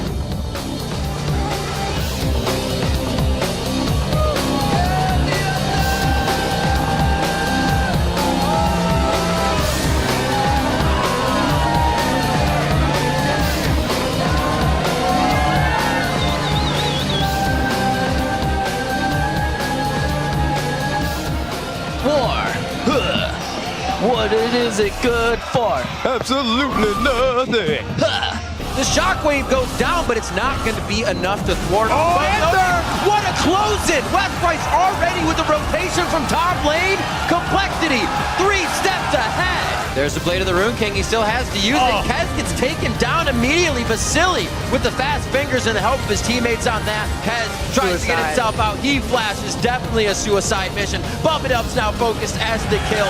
what is it good for? Absolutely nothing. The shockwave goes down, but it's not going to be enough to thwart. Oh, Ender! What a close-in! Westrice already with the rotation from top lane. Complexity, 3 steps ahead. There's the Blade of the Rune King. He still has to use it. Kez gets taken down immediately. Vasilii with the fast fingers and the help of his teammates on that. Kez tries to get himself out. He flashes. Definitely a suicide mission. Bubbadub's now focused as the kill.